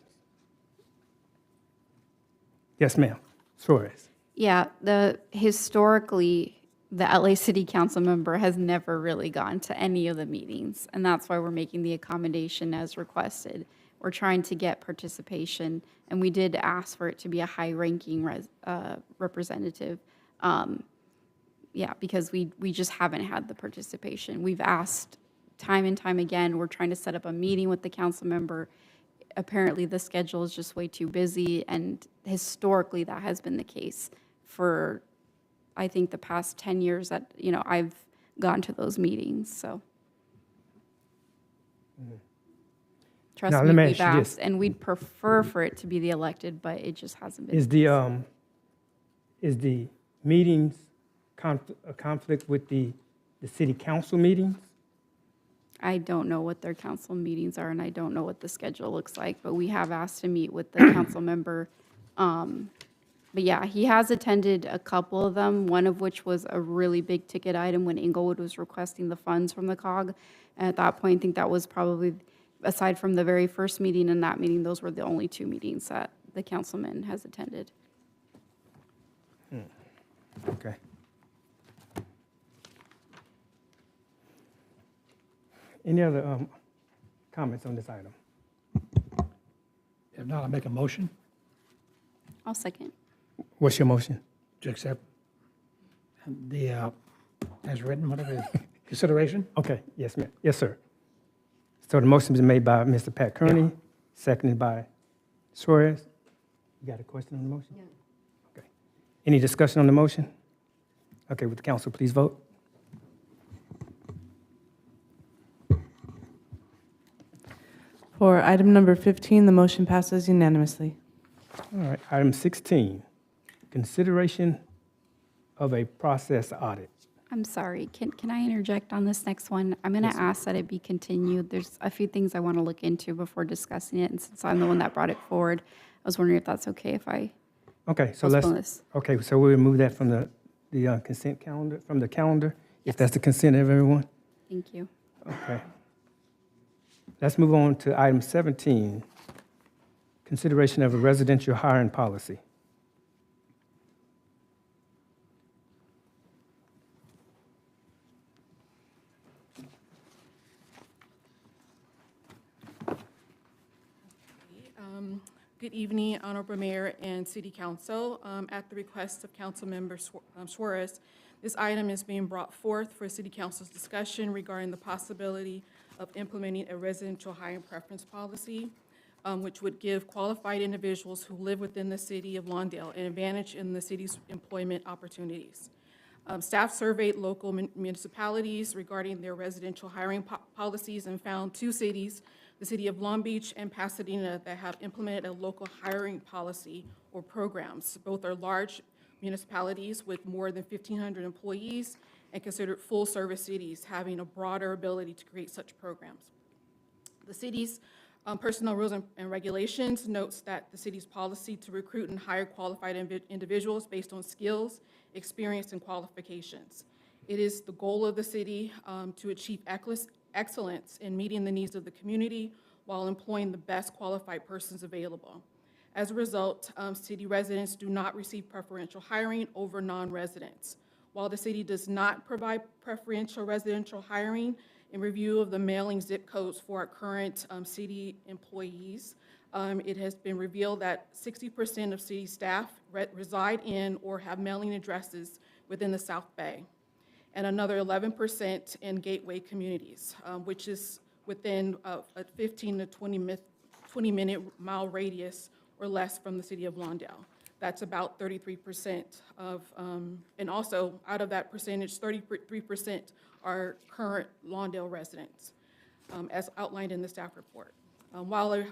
Yes, ma'am. Suarez. Yeah, historically, the LA City Council member has never really gone to any of the meetings, and that's why we're making the accommodation as requested. We're trying to get participation, and we did ask for it to be a high-ranking representative. Because we just haven't had the participation. We've asked time and time again. We're trying to set up a meeting with the council member. Apparently, the schedule is just way too busy, and historically, that has been the case for, I think, the past 10 years that I've gone to those meetings. So. Trust me, we've asked, and we'd prefer for it to be the elected, but it just hasn't been. Is the meetings a conflict with the city council meetings? I don't know what their council meetings are, and I don't know what the schedule looks like, but we have asked to meet with the council member. But yeah, he has attended a couple of them, one of which was a really big ticket item when Inglewood was requesting the funds from the COG. And at that point, I think that was probably, aside from the very first meeting and that meeting, those were the only two meetings that the councilman has attended. Okay. Any other comments on this item? If not, I'll make a motion I'll second. What's your motion? to accept the, as written, whatever, consideration. Okay, yes, ma'am. Yes, sir. So the motion is made by Mr. Pat Kearney, seconded by Suarez. You got a question on the motion? Yeah. Okay. Any discussion on the motion? Okay, would the council please vote? For item number 15, the motion passes unanimously. All right, item 16, consideration of a process audit. I'm sorry, can I interject on this next one? I'm going to ask that it be continued. There's a few things I want to look into before discussing it, and since I'm the one that brought it forward, I was wondering if that's okay if I Okay, so postpone this. okay, so we'll remove that from the consent calendar, if that's the consent of everyone. Thank you. Okay. Let's move on to item 17, consideration of a residential hiring policy. Good evening, Honorable Mayor and City Council. At the request of Councilmember Suarez, this item is being brought forth for City Council's discussion regarding the possibility of implementing a residential hiring preference policy, which would give qualified individuals who live within the city of Lawndale an advantage in the city's employment opportunities. Staff surveyed local municipalities regarding their residential hiring policies and found 2 cities, the city of Long Beach and Pasadena, that have implemented a local hiring policy or programs. Both are large municipalities with more than 1,500 employees and considered full-service cities, having a broader ability to create such programs. The city's personnel rules and regulations notes that the city's policy to recruit and hire qualified individuals based on skills, experience, and qualifications. It is the goal of the city to achieve excellence in meeting the needs of the community while employing the best qualified persons available. As a result, city residents do not receive preferential hiring over non-residents. While the city does not provide preferential residential hiring, in review of the mailing zip codes for our current city employees, it has been revealed that 60% of city staff reside in or have mailing addresses within the South Bay, and another 11% in gateway communities, which is within a 15 to 20-minute mile radius or less from the city of Lawndale. That's about 33% of, and also out of that percentage, 33% are current Lawndale residents, as outlined in the staff report. While a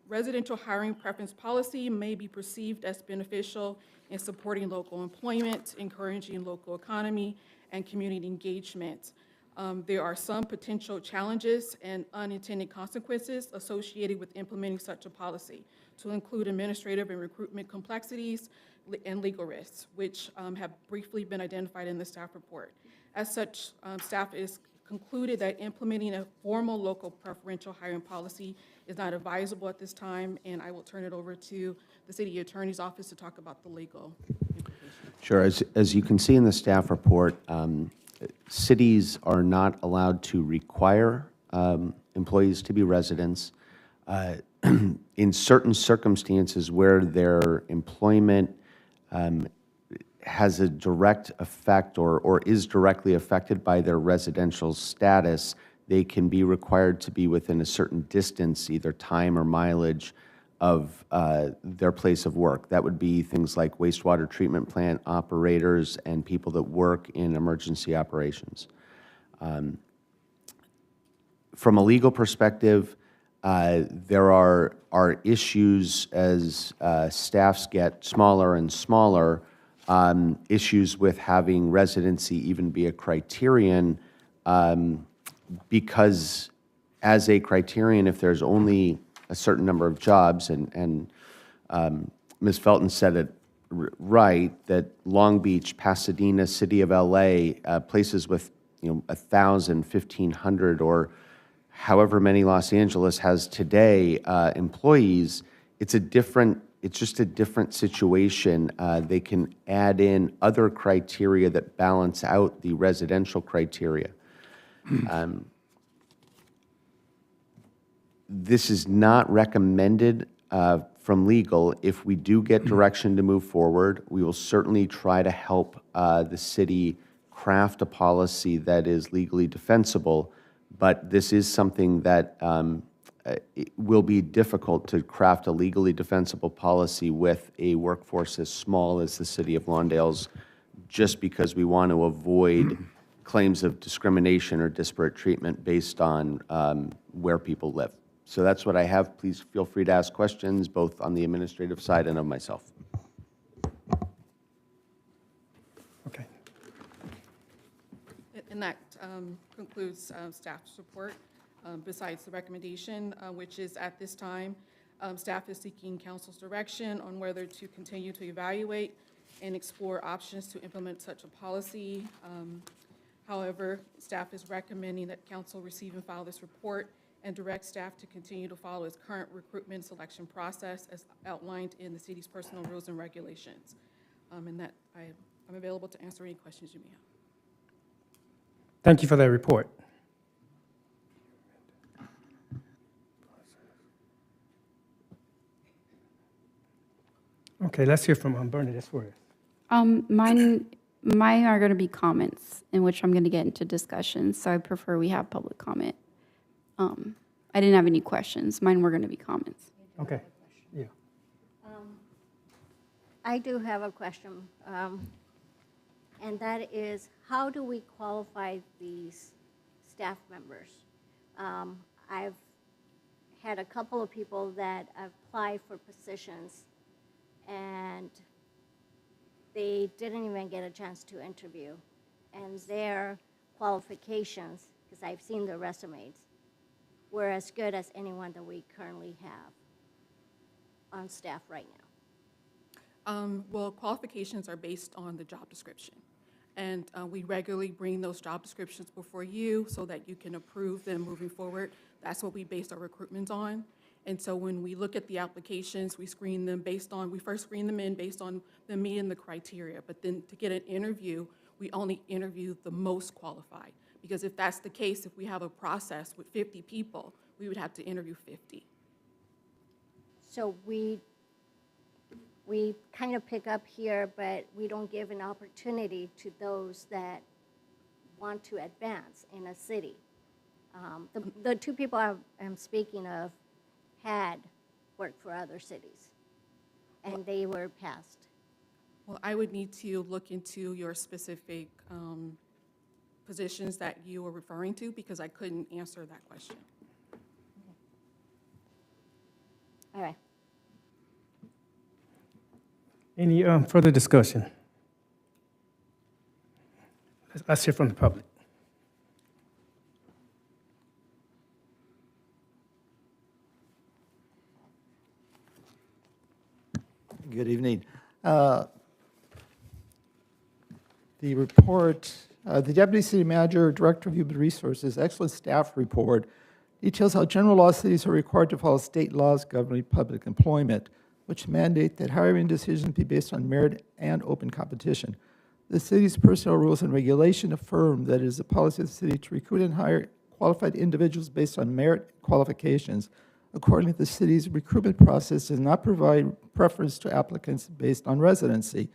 residential hiring preference policy may be perceived as beneficial in supporting local employment, encouraging local economy, and community engagement, there are some potential challenges and unintended consequences associated with implementing such a policy, to include administrative and recruitment complexities and legal risks, which have briefly been identified in the staff report. As such, staff is concluded that implementing a formal local preferential hiring policy is not advisable at this time, and I will turn it over to the city attorney's office to talk about the legal implications. Sure. As you can see in the staff report, cities are not allowed to require employees to be residents. In certain circumstances where their employment has a direct effect or is directly affected by their residential status, they can be required to be within a certain distance, either time or mileage, of their place of work. That would be things like wastewater treatment plant operators and people that work in emergency operations. From a legal perspective, there are issues as staffs get smaller and smaller, issues with having residency even be a criterion, because as a criterion, if there's only a certain number of jobs, and Ms. Felton said it right, that Long Beach, Pasadena, City of LA, places with 1,000, 1,500, or however many Los Angeles has today employees, it's just a different situation. They can add in other criteria that balance out the residential criteria. This is not recommended from legal. If we do get direction to move forward, we will certainly try to help the city craft a policy that is legally defensible, but this is something that it will be difficult to craft a legally defensible policy with a workforce as small as the city of Lawndale's, just because we want to avoid claims of discrimination or disparate treatment based on where people live. So that's what I have. Please feel free to ask questions, both on the administrative side and of myself. Okay. And that concludes staff's report. Besides the recommendation, which is at this time, staff is seeking council's direction on whether to continue to evaluate and explore options to implement such a policy. However, staff is recommending that council receive and file this report and direct staff to continue to follow its current recruitment selection process as outlined in the city's personal rules and regulations. And that I'm available to answer any questions you may have. Thank you for that report. Okay, let's hear from Bernadette Suarez. Mine are going to be comments in which I'm going to get into discussion, so I prefer we have public comment. I didn't have any questions. Mine were going to be comments. Okay, yeah. I do have a question, and that is, how do we qualify these staff members? I've had a couple of people that apply for positions, and they didn't even get a chance to interview. And their qualifications, because I've seen their resumes, were as good as anyone that we currently have on staff right now. Well, qualifications are based on the job description. And we regularly bring those job descriptions before you so that you can approve them moving forward. That's what we base our recruitment on. And so when we look at the applications, we screen them we first screen them in based on them meeting the criteria. But then to get an interview, we only interview the most qualified. Because if that's the case, if we have a process with 50 people, we would have to interview 50. So we kind of pick up here, but we don't give an opportunity to those that want to advance in a city. The two people I'm speaking of had worked for other cities, and they were passed. Well, I would need to look into your specific positions that you were referring to because I couldn't answer that question. All right. Any further discussion? Let's hear from the public. Good evening. The report, the Deputy City Manager, Director of Human Resources, excellent staff report details how general law cities are required to follow state laws governing public employment, which mandate that hiring decisions be based on merit and open competition. The city's personnel rules and regulation affirm that it is the policy of the city to recruit and hire qualified individuals based on merit and qualifications. Accordingly, the city's recruitment process does not provide preference to applicants based on residency.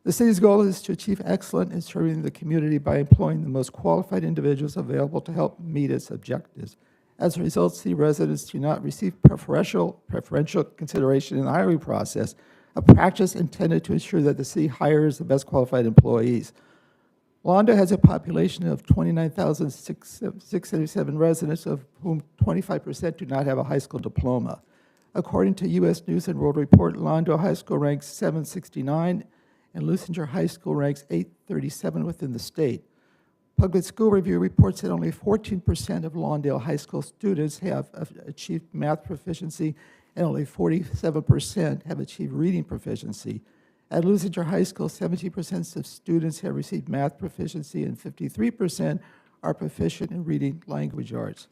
The city's goal is to achieve excellence in serving the community by employing the most qualified individuals available to help meet its objectives. As a result, city residents do not receive preferential consideration in the hiring process, a practice intended to ensure that the city hires the best qualified employees. Lawndale has a population of 29,677 residents, of whom 25% do not have a high school diploma. According to U.S. News and World Report, Lawndale High School ranks 769, and Lucinger High School ranks 837 within the state. Public School Review reports that only 14% of Lawndale High School students have achieved math proficiency, and only 47% have achieved reading proficiency. At Lucinger High School, 70% of students have received math proficiency, and 53% are proficient in reading language arts.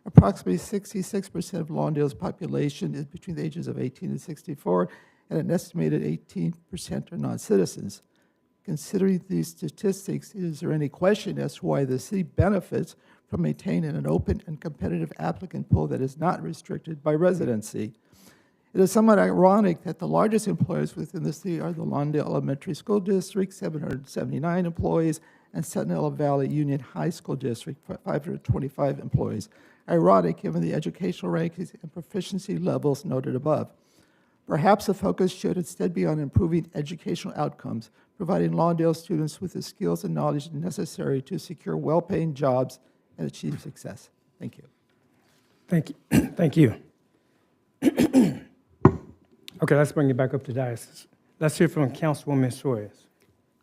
Approximately 66% of Lawndale's population is between the ages of 18 and 64, and an estimated 18% are non-citizens. Considering these statistics, is there any question as to why the city benefits from maintaining an open and competitive applicant pool that is not restricted by residency? It is somewhat ironic that the largest employers within the city are the Lawndale Elementary School District, 779 employees, and Sentinel Valley Union High School District, 525 employees. Ironic given the educational rankings and proficiency levels noted above. Perhaps the focus should instead be on improving educational outcomes, providing Lawndale students with the skills and knowledge necessary to secure well-paying jobs and achieve success. Thank you. Thank you. Thank you. Okay, let's bring it back up to dais. Let's hear from Councilwoman Suarez.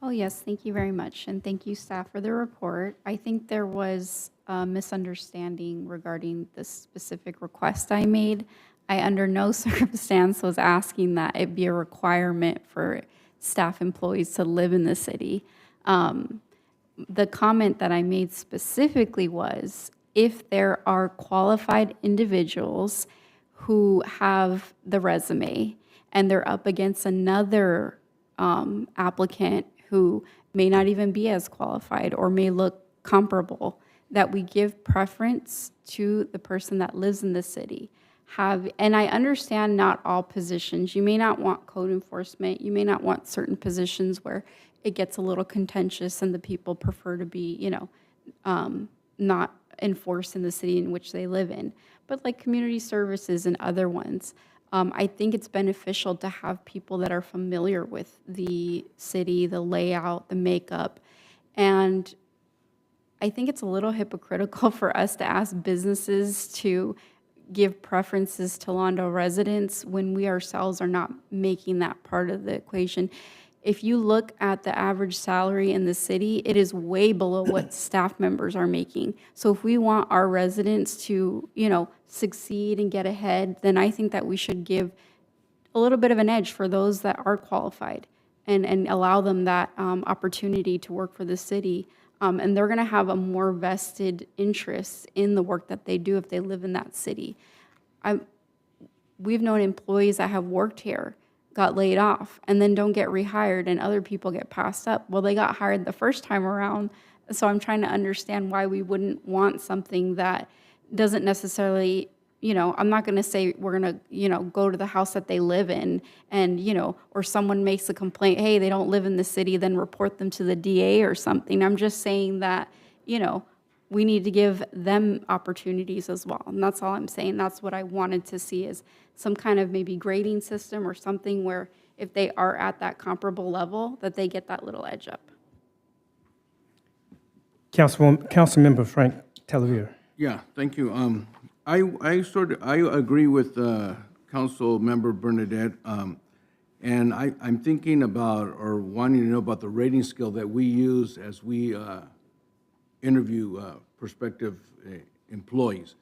Oh, yes, thank you very much, and thank you, staff, for the report. I think there was a misunderstanding regarding the specific request I made. I, under no circumstance, was asking that it be a requirement for staff employees to live in the city. The comment that I made specifically was, if there are qualified individuals who have the resume and they're up against another applicant who may not even be as qualified or may look comparable, that we give preference to the person that lives in the city. And I understand not all positions. You may not want code enforcement. You may not want certain positions where it gets a little contentious and the people prefer to be, not enforced in the city in which they live in. But like community services and other ones, I think it's beneficial to have people that are familiar with the city, the layout, the makeup. And I think it's a little hypocritical for us to ask businesses to give preferences to Lawndale residents when we ourselves are not making that part of the equation. If you look at the average salary in the city, it is way below what staff members are making. So if we want our residents to, succeed and get ahead, then I think that we should give a little bit of an edge for those that are qualified and allow them that opportunity to work for the city. And they're going to have a more vested interest in the work that they do if they live in that city. We've known employees that have worked here, got laid off, and then don't get rehired, and other people get passed up. Well, they got hired the first time around, so I'm trying to understand why we wouldn't want something that doesn't necessarily, I'm not going to say we're going to, go to the house that they live in and, or someone makes a complaint, hey, they don't live in the city, then report them to the DA or something. I'm just saying that, we need to give them opportunities as well. And that's all I'm saying. That's what I wanted to see is some kind of maybe grading system or something where if they are at that comparable level, that they get that little edge up. Councilmember Frank Talavera. Yeah, thank you. I agree with Council Member Bernadette, and I'm thinking about or wanting to know about the rating scale that we use as we interview prospective employees,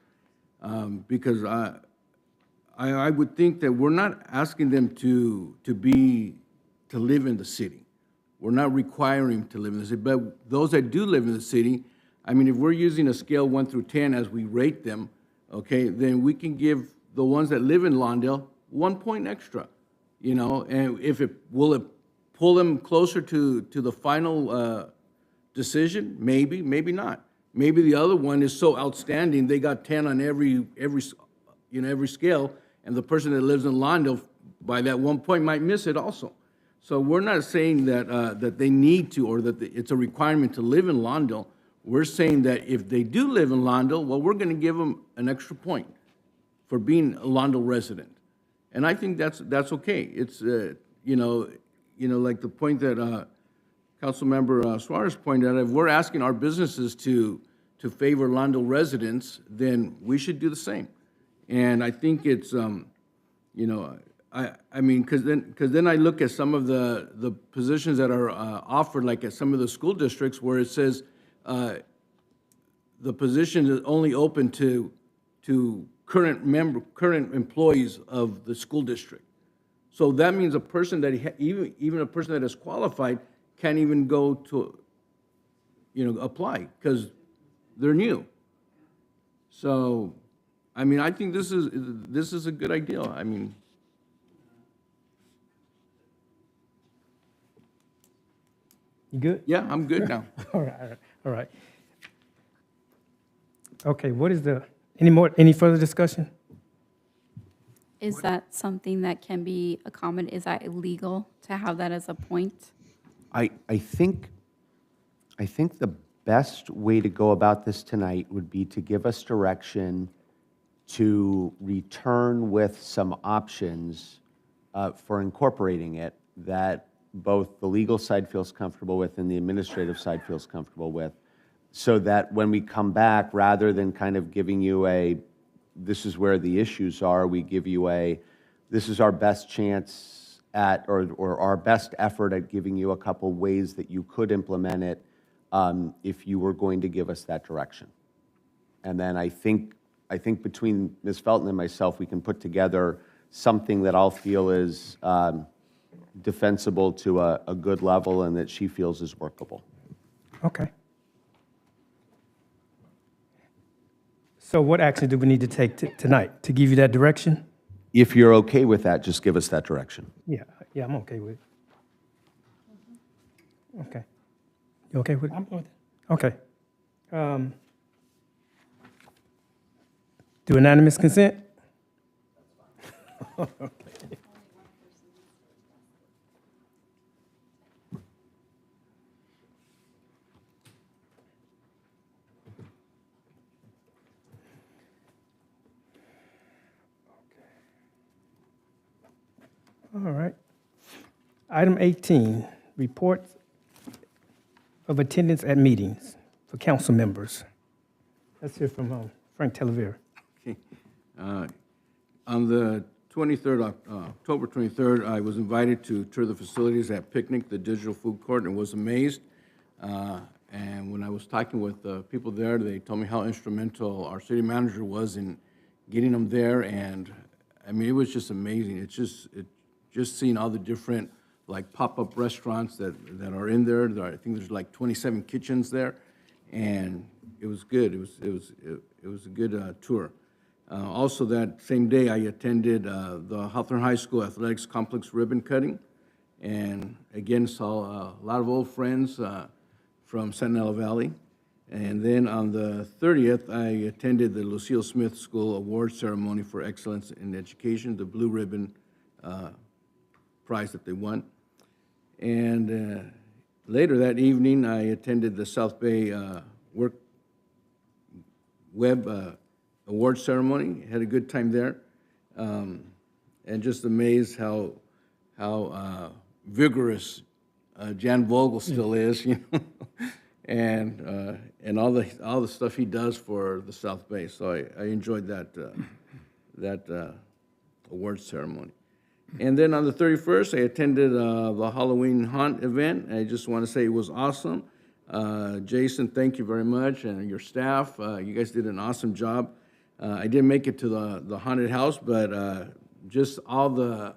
because I would think that we're not asking them to live in the city. We're not requiring them to live in the city, but those that do live in the city, I mean, if we're using a scale 1 through 10 as we rate them, okay, then we can give the ones that live in Lawndale 1 point extra, and will it pull them closer to the final decision? Maybe, maybe not. Maybe the other one is so outstanding, they got 10 on every scale, and the person that lives in Lawndale by that 1 point might miss it also. So we're not saying that they need to or that it's a requirement to live in Lawndale. We're saying that if they do live in Lawndale, well, we're going to give them an extra point for being a Lawndale resident, and I think that's okay. It's like the point that Councilmember Suarez pointed out. If we're asking our businesses to favor Lawndale residents, then we should do the same. And I think it's I mean, because then I look at some of the positions that are offered, like at some of the school districts, where it says the position is only open to current employees of the school district. So that means a person that even a person that is qualified can't even go to apply because they're new. So, I mean, I think this is a good idea. I mean. You good? Yeah, I'm good now. All right. Okay, any further discussion? Is that something that can be accommodated? Is that illegal to have that as a point? I think the best way to go about this tonight would be to give us direction to return with some options for incorporating it that both the legal side feels comfortable with and the administrative side feels comfortable with, so that when we come back, rather than kind of giving you this is where the issues are, we give you this is our best chance at, or our best effort at giving you a couple ways that you could implement it if you were going to give us that direction. And then I think between Ms. Felton and myself, we can put together something that I'll feel is defensible to a good level and that she feels is workable. Okay. So what action do we need to take tonight? To give you that direction? If you're okay with that, just give us that direction. Yeah, I'm okay with it. Okay. You okay with it? I'm good with it. Okay. Do unanimous consent? Okay. All right. Item 18, reports of attendance at meetings for council members. Let's hear from Frank Talavera. Okay. On the 23rd, October 23rd, I was invited to tour the facilities at Picnic, the digital food court, and was amazed. And when I was talking with the people there, they told me how instrumental our city manager was in getting them there. And I mean, it was just amazing. It's just seeing all the different like pop-up restaurants that are in there. I think there's like 27 kitchens there, and it was good. It was a good tour. Also, that same day, I attended the Hawthorne High School Athletics Complex ribbon cutting, and again, saw a lot of old friends from Sentinel Valley. And then on the 30th, I attended the Lucille Smith School Award Ceremony for Excellence in Education, the Blue Ribbon prize that they won. And later that evening, I attended the South Bay Web Award Ceremony. Had a good time there, and just amazed how vigorous Jan Vogel still is, you know, and all the stuff he does for the South Bay. So I enjoyed that award ceremony. And then on the 31st, I attended the Halloween Haunt event. I just want to say it was awesome. Jason, thank you very much, and your staff. You guys did an awesome job. I didn't make it to the haunted house, but just all the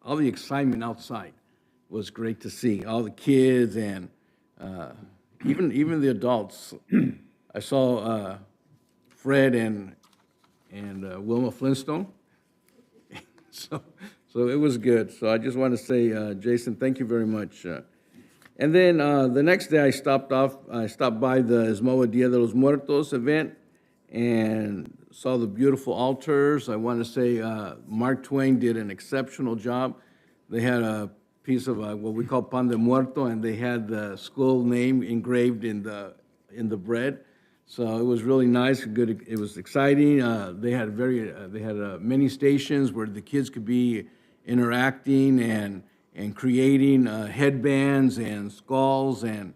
excitement outside was great to see. All the kids and even the adults. I saw Fred and Wilma Flintstone. So it was good. So I just want to say, Jason, thank you very much. And then the next day I stopped by the Esmoa Dia de los Muertos event and saw the beautiful altars. I want to say Mark Twain did an exceptional job. They had a piece of what we call pan de muerto, and they had the school name engraved in the bread. So it was really nice, good. It was exciting. They had many stations where the kids could be interacting and creating headbands and skulls and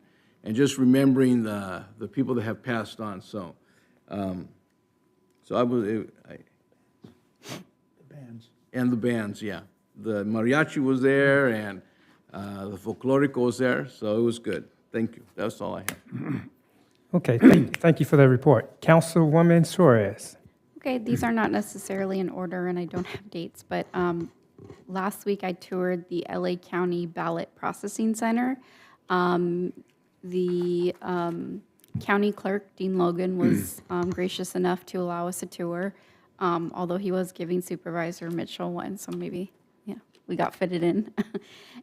just remembering the people that have passed on. So I was the bands and the bands, yeah. The mariachi was there and the folklorico was there, so it was good. Thank you. That's all I have. Okay, thank you for that report. Councilwoman Suarez. Okay, these are not necessarily in order, and I don't have dates, but last week I toured the LA County Ballot Processing Center. The county clerk, Dean Logan, was gracious enough to allow us a tour, although he was giving Supervisor Mitchell one, so maybe we got fitted in.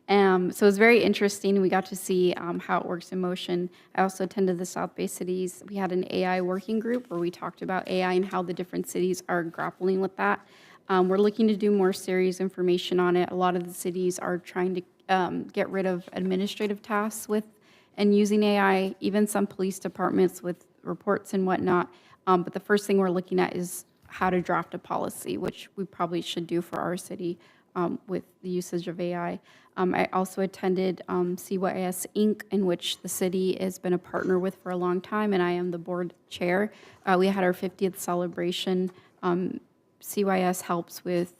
So it was very interesting. We got to see how it works in motion. I also attended the South Bay cities. We had an AI working group where we talked about AI and how the different cities are grappling with that. We're looking to do more serious information on it. A lot of the cities are trying to get rid of administrative tasks and using AI, even some police departments with reports and whatnot. But the first thing we're looking at is how to draft a policy, which we probably should do for our city with the usage of AI. I also attended CYS Inc., in which the city has been a partner with for a long time, and I am the board chair. We had our 50th celebration. CYS helps with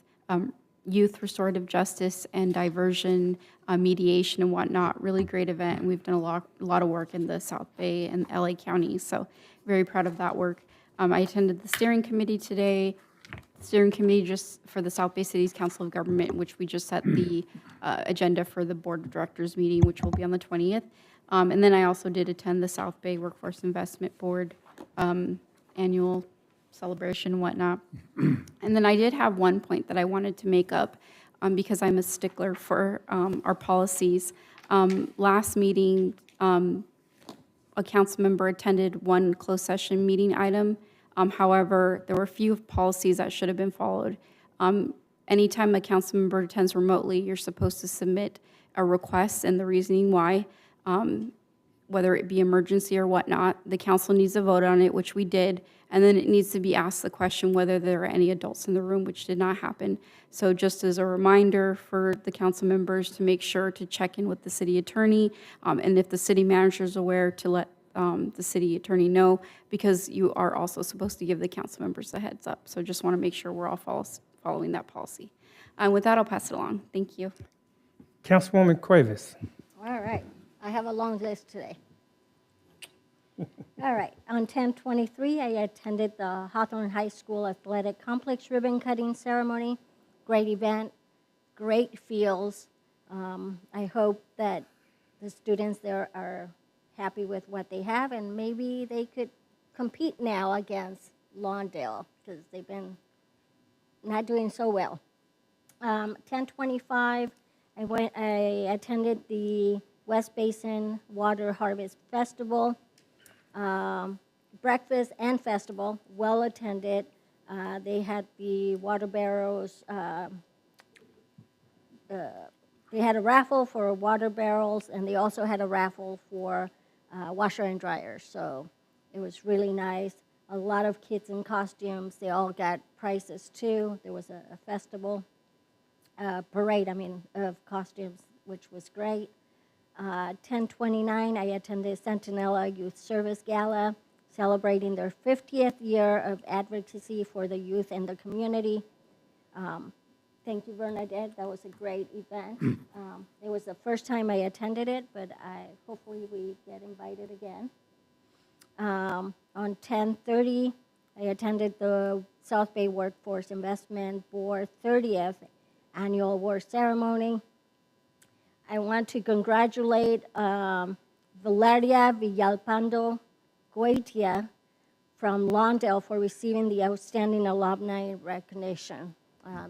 youth restorative justice and diversion, mediation and whatnot. Really great event, and we've done a lot of work in the South Bay and LA County, so very proud of that work. I attended the steering committee today. steering committee just for the South Bay Cities Council of Government, which we just set the agenda for the Board of Directors meeting, which will be on the 20th. And then I also did attend the South Bay Workforce Investment Board annual celebration and whatnot. And then I did have one point that I wanted to make up because I'm a stickler for our policies. Last meeting, a council member attended one closed session meeting item. However, there were a few policies that should have been followed. Anytime a council member attends remotely, you're supposed to submit a request and the reasoning why, whether it be emergency or whatnot. The council needs to vote on it, which we did, and then it needs to be asked the question whether there are any adults in the room, which did not happen. So just as a reminder for the council members to make sure to check in with the city attorney, and if the city manager is aware, to let the city attorney know, because you are also supposed to give the council members a heads up. So just want to make sure we're all following that policy. And with that, I'll pass it along. Thank you. Councilwoman Cuevas. All right, I have a long list today. All right, on 10/23, I attended the Hawthorne High School Athletic Complex ribbon cutting ceremony. Great event, great fields. I hope that the students there are happy with what they have, and maybe they could compete now against Lawndale, because they've been not doing so well. 10/25, I attended the West Basin Water Harvest Festival. Breakfast and festival, well attended. They had the water barrels. They had a raffle for water barrels, and they also had a raffle for washer and dryer. So it was really nice. A lot of kids in costumes. They all got prizes too. There was a festival, parade, of costumes, which was great. 10/29, I attended Centinela Youth Service Gala, celebrating their 50th year of advocacy for the youth and the community. Thank you, Bernadette. That was a great event. It was the first time I attended it, but hopefully we get invited again. On 10/30, I attended the South Bay Workforce Investment Board 30th Annual Award Ceremony. I want to congratulate Valeria Villalpando Goitia from Lawndale for receiving the Outstanding Alumni Recognition.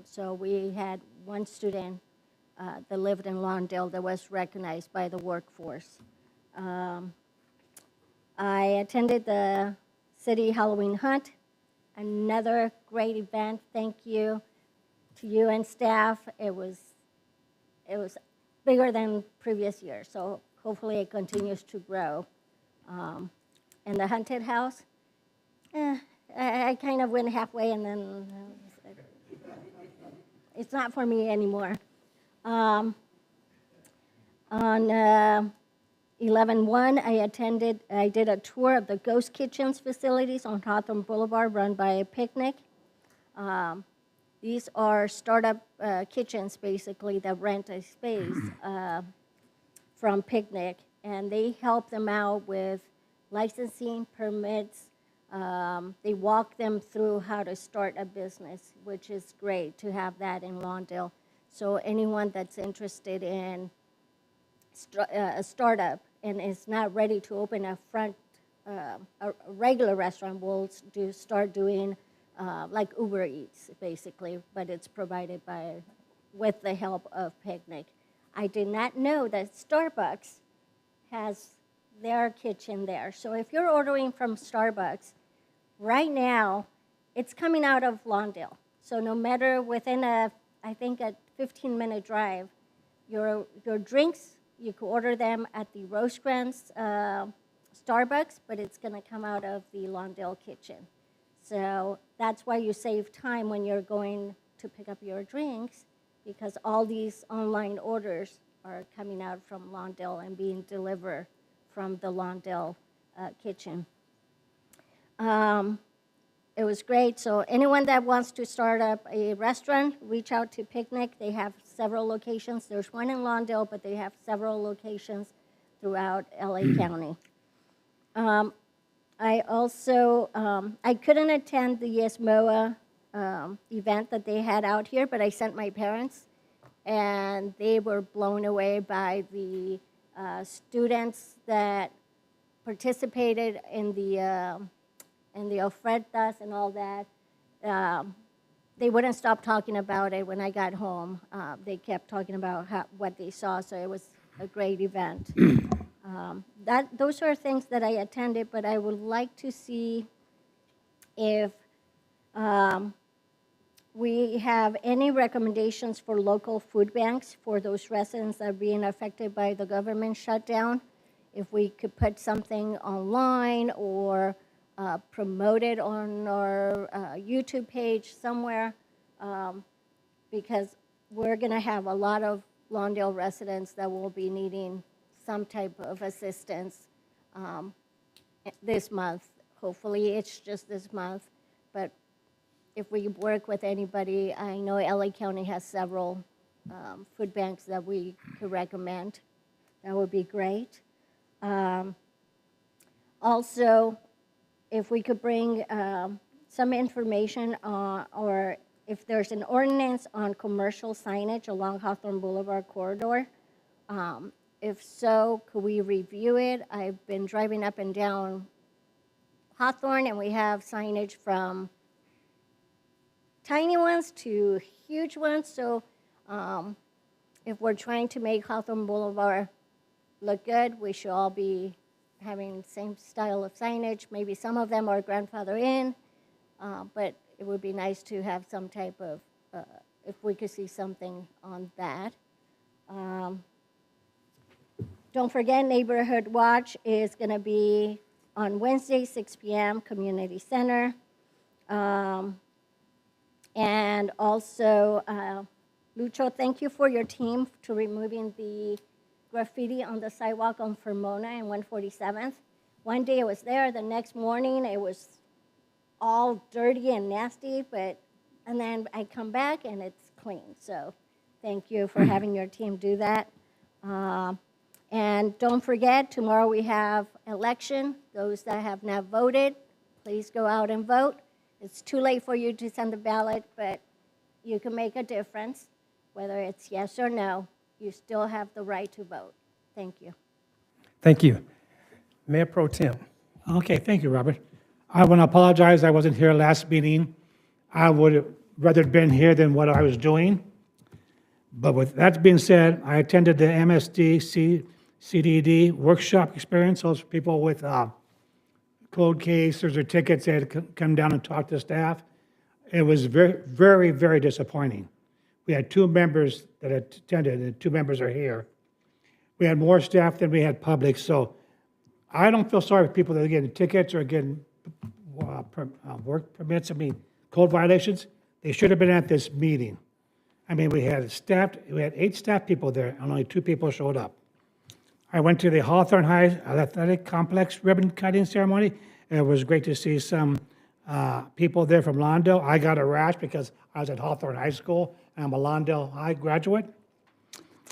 So we had one student that lived in Lawndale that was recognized by the workforce. I attended the City Halloween Hunt, another great event. Thank you to you and staff. It was bigger than previous years, so hopefully it continues to grow. And the haunted house, I kind of went halfway and then it's not for me anymore. On 11/1, I did a tour of the Ghost Kitchens facilities on Hawthorne Boulevard run by Picnic. These are startup kitchens, basically, that rent a space from Picnic, and they help them out with licensing, permits. They walk them through how to start a business, which is great to have that in Lawndale. So anyone that's interested in a startup and is not ready to open a regular restaurant will start doing like Uber Eats, basically, but it's provided with the help of Picnic. I did not know that Starbucks has their kitchen there. So if you're ordering from Starbucks, right now, it's coming out of Lawndale. So no matter within a 15-minute drive, your drinks, you could order them at the Rosecrans Starbucks, but it's going to come out of the Lawndale kitchen. So that's why you save time when you're going to pick up your drinks, because all these online orders are coming out from Lawndale and being delivered from the Lawndale kitchen. It was great. So anyone that wants to start up a restaurant, reach out to Picnic. They have several locations. There's one in Lawndale, but they have several locations throughout LA County. I also, I couldn't attend the YesMoa event that they had out here, but I sent my parents, and they were blown away by the students that participated in the ofertas and all that. They wouldn't stop talking about it when I got home. They kept talking about what they saw, so it was a great event. Those are things that I attended, but I would like to see if we have any recommendations for local food banks for those residents that are being affected by the government shutdown. If we could put something online or promote it on our YouTube page somewhere, because we're going to have a lot of Lawndale residents that will be needing some type of assistance this month. Hopefully it's just this month, but if we work with anybody, I know LA County has several food banks that we could recommend. That would be great. Also, if we could bring some information or if there's an ordinance on commercial signage along Hawthorne Boulevard corridor. If so, could we review it? I've been driving up and down Hawthorne, and we have signage from tiny ones to huge ones. So if we're trying to make Hawthorne Boulevard look good, we should all be having the same style of signage. Maybe some of them are grandfather in, but it would be nice to have some type of, if we could see something on that. Don't forget, Neighborhood Watch is going to be on Wednesday, 6 p.m., Community Center. And also, Lucho, thank you for your team to removing the graffiti on the sidewalk on Fermona and 147th. One day it was there, the next morning it was all dirty and nasty, and then I come back and it's clean. So thank you for having your team do that. And don't forget, tomorrow we have election. Those that have not voted, please go out and vote. It's too late for you to send the ballot, but you can make a difference. Whether it's yes or no, you still have the right to vote. Thank you. Thank you. Mayor Pro Tem. Okay, thank you, Robert. I want to apologize. I wasn't here last meeting. I would have rather been here than what I was doing. But with that being said, I attended the MSD CDD workshop experience. Those people with cold cases or tickets that had come down and talk to staff. It was very, very, very disappointing. We had 2 members that attended, and 2 members are here. We had more staff than we had public, so I don't feel sorry for people that are getting tickets or getting work permits, code violations. They should have been at this meeting. We had 8 staff people there, and only 2 people showed up. I went to the Hawthorne High Athletic Complex ribbon cutting ceremony. It was great to see some people there from Lawndale. I got a rash because I was at Hawthorne High School, and I'm a Lawndale High graduate.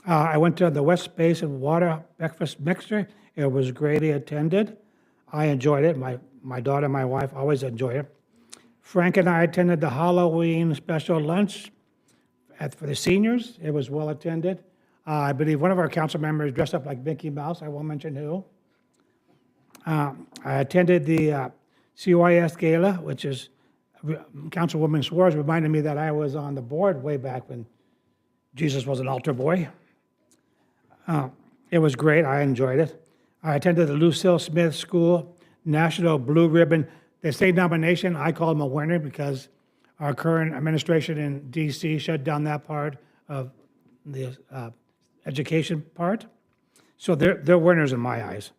I went to the West Basin Water Breakfast Mixer. It was greatly attended. I enjoyed it. My daughter and my wife always enjoy it. Frank and I attended the Halloween special lunch for the seniors. It was well attended. I believe one of our council members dressed up like Mickey Mouse. I won't mention who. I attended the CYS Gala, which is Councilwoman Suarez reminded me that I was on the board way back when Jesus was an altar boy. It was great. I enjoyed it. I attended the Lucille Smith School National Blue Ribbon. They say nomination. I call them a winner because our current administration in D.C. shut down that part of the education part. So they're winners in my eyes.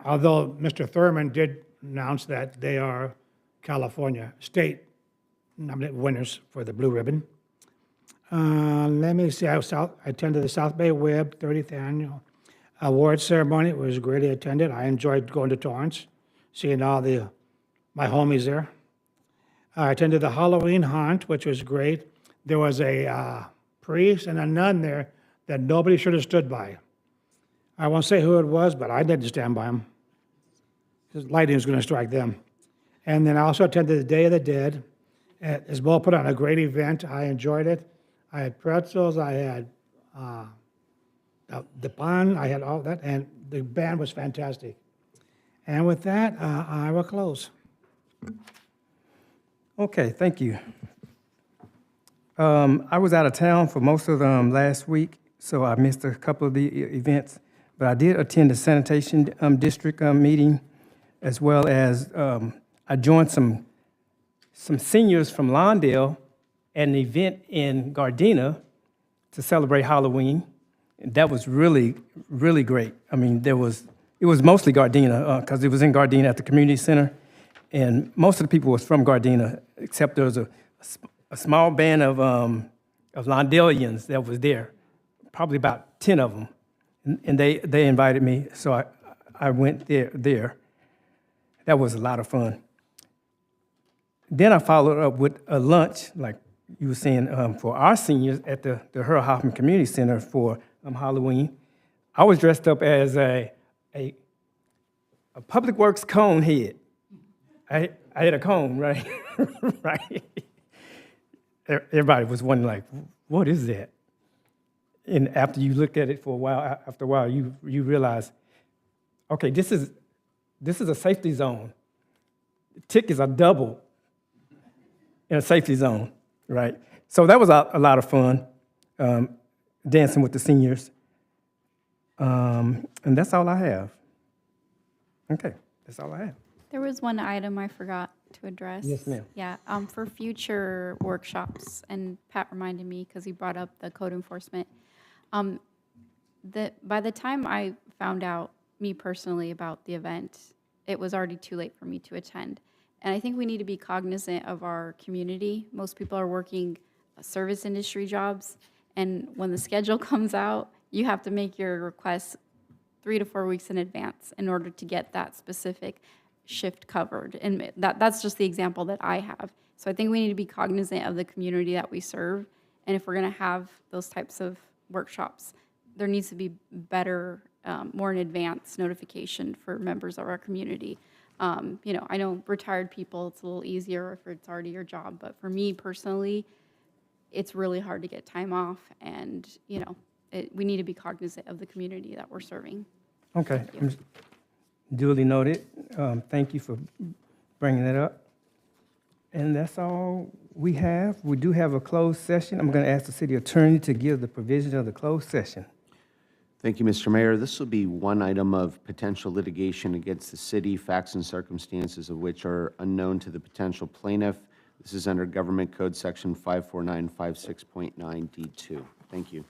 Although Mr. Thurman did announce that they are California state winners for the blue ribbon. Let me see, I attended the South Bay Web 30th Annual Award Ceremony. It was greatly attended. I enjoyed going to Torrance, seeing all my homies there. I attended the Halloween Hunt, which was great. There was a priest and a nun there that nobody should have stood by. I won't say who it was, but I didn't stand by them, because lightning was going to strike them. And then I also attended the Day of the Dead. Isabel put on a great event. I enjoyed it. I had pretzels, I had the bun, I had all that, and the band was fantastic. And with that, I will close. Okay, thank you. I was out of town for most of last week, so I missed a couple of the events. But I did attend the sanitation district meeting, as well as I joined some seniors from Lawndale at an event in Gardena to celebrate Halloween. That was really, really great. I mean, it was mostly Gardena, because it was in Gardena at the community center, and most of the people was from Gardena, except there was a small band of Lawndalians that was there, probably about 10 of them, and they invited me, so I went there. That was a lot of fun. Then I followed up with a lunch, like you were saying, for our seniors at the Earl Hoffman Community Center for Halloween. I was dressed up as a public works cone head. I had a cone, right? Right. Everybody was wondering, like, what is that? And after you look at it for a while, after a while, you realize, okay, this is a safety zone. Tickets are double in a safety zone, right? So that was a lot of fun, dancing with the seniors. And that's all I have. Okay, that's all I have. There was one item I forgot to address. Yes, ma'am. Yeah, for future workshops, and Pat reminded me because he brought up the code enforcement. By the time I found out, me personally, about the event, it was already too late for me to attend. And I think we need to be cognizant of our community. Most people are working service industry jobs, and when the schedule comes out, you have to make your requests 3 to 4 weeks in advance in order to get that specific shift covered. And that's just the example that I have. So I think we need to be cognizant of the community that we serve. And if we're going to have those types of workshops, there needs to be better, more in advance notification for members of our community. I know retired people, it's a little easier if it's already your job. But for me personally, it's really hard to get time off. And, we need to be cognizant of the community that we're serving. Okay, duly noted. Thank you for bringing that up. And that's all we have. We do have a closed session. I'm going to ask the city attorney to give the provisions of the closed session. Thank you, Mr. Mayor. This will be one item of potential litigation against the city, facts and circumstances of which are unknown to the potential plaintiff. This is under Government Code Section 54956.9D2. Thank you.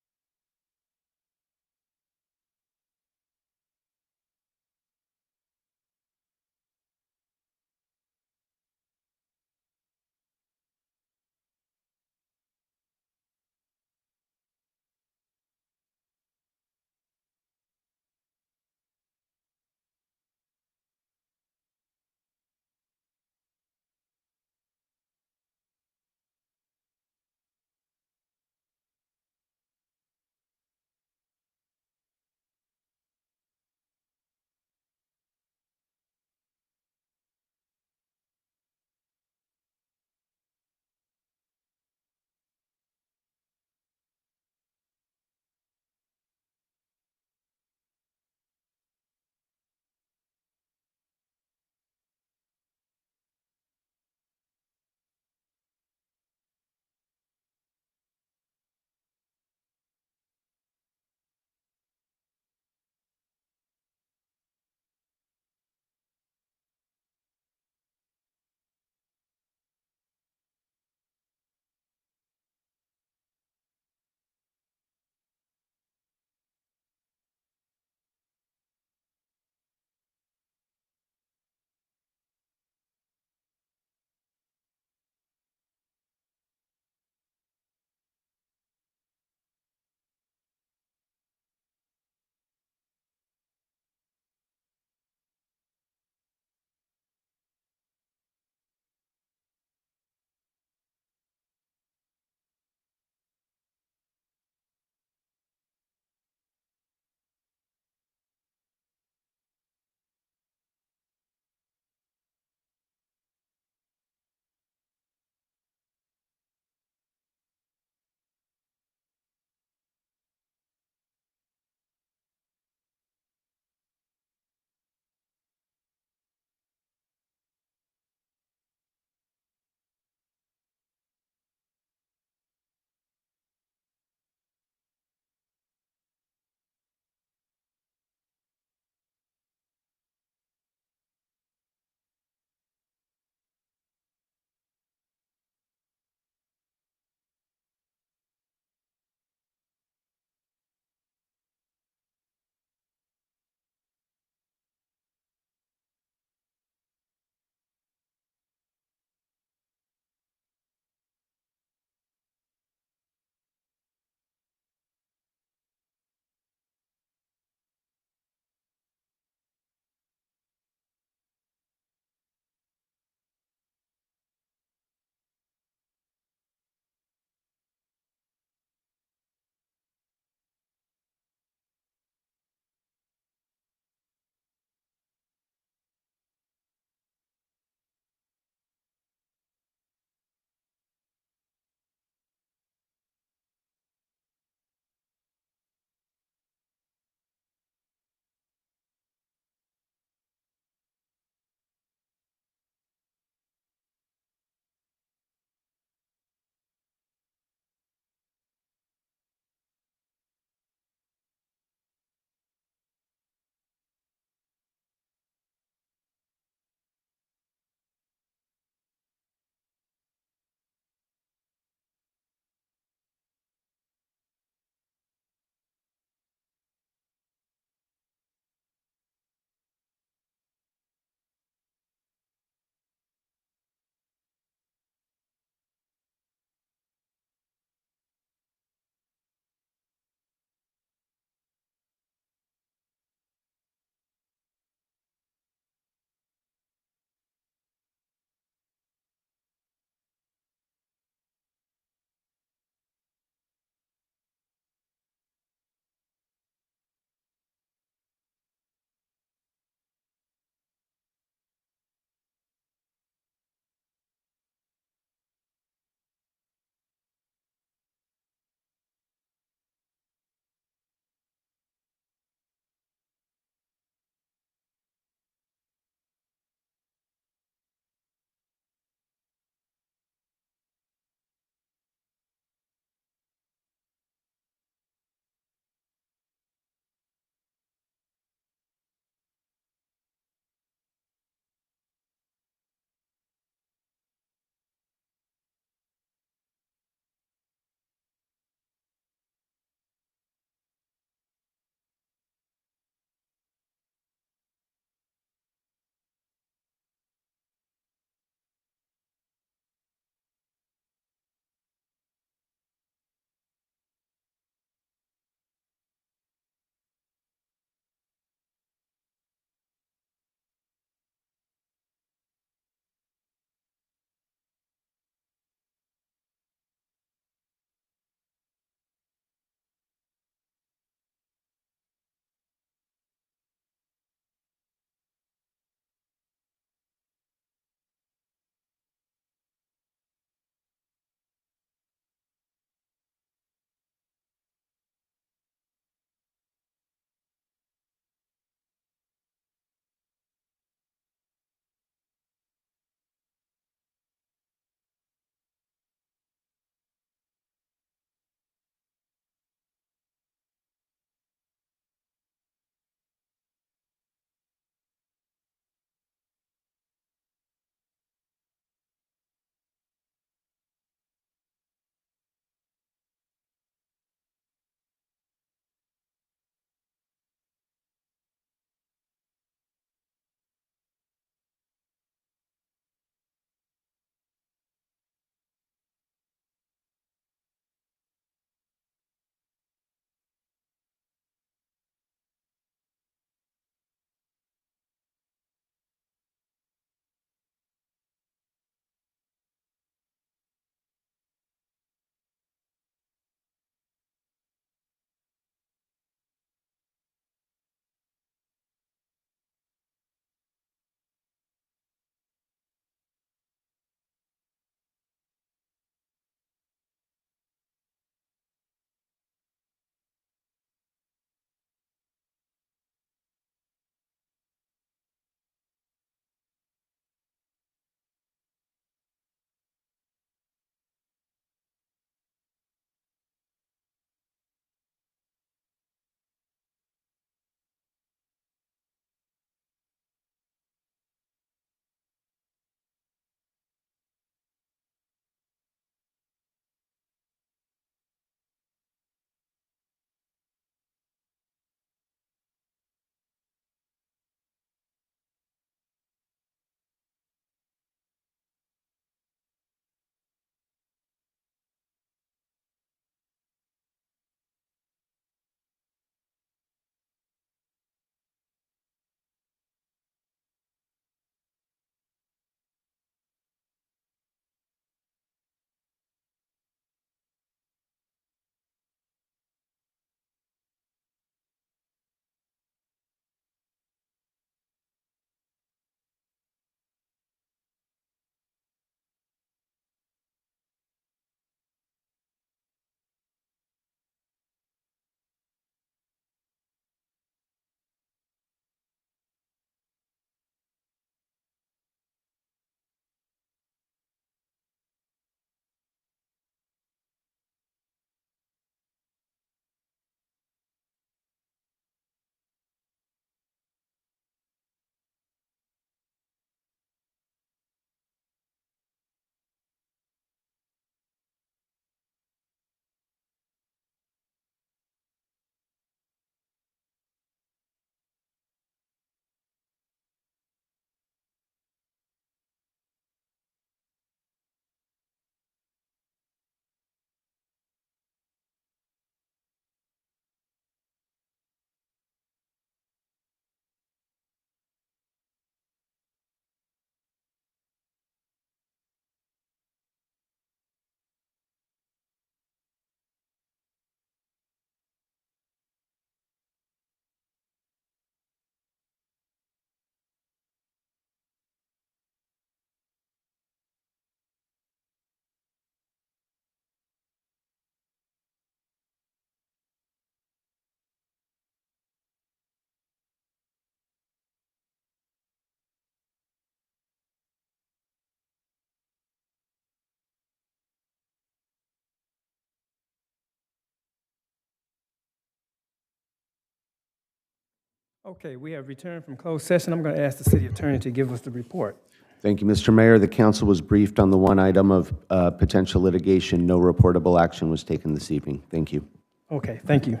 Okay, we have returned from closed session. I'm going to ask the city attorney to give us the report. Thank you, Mr. Mayor. The council was briefed on the one item of potential litigation. No reportable action was taken this evening. Thank you. Okay, thank you.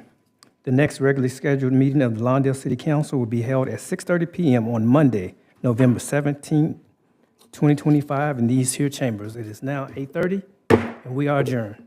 The next regularly scheduled meeting of the Lawndale City Council will be held at 6:30 p.m. on Monday, November 17, 2025, in these here chambers. It is now 8:30, and we are adjourned.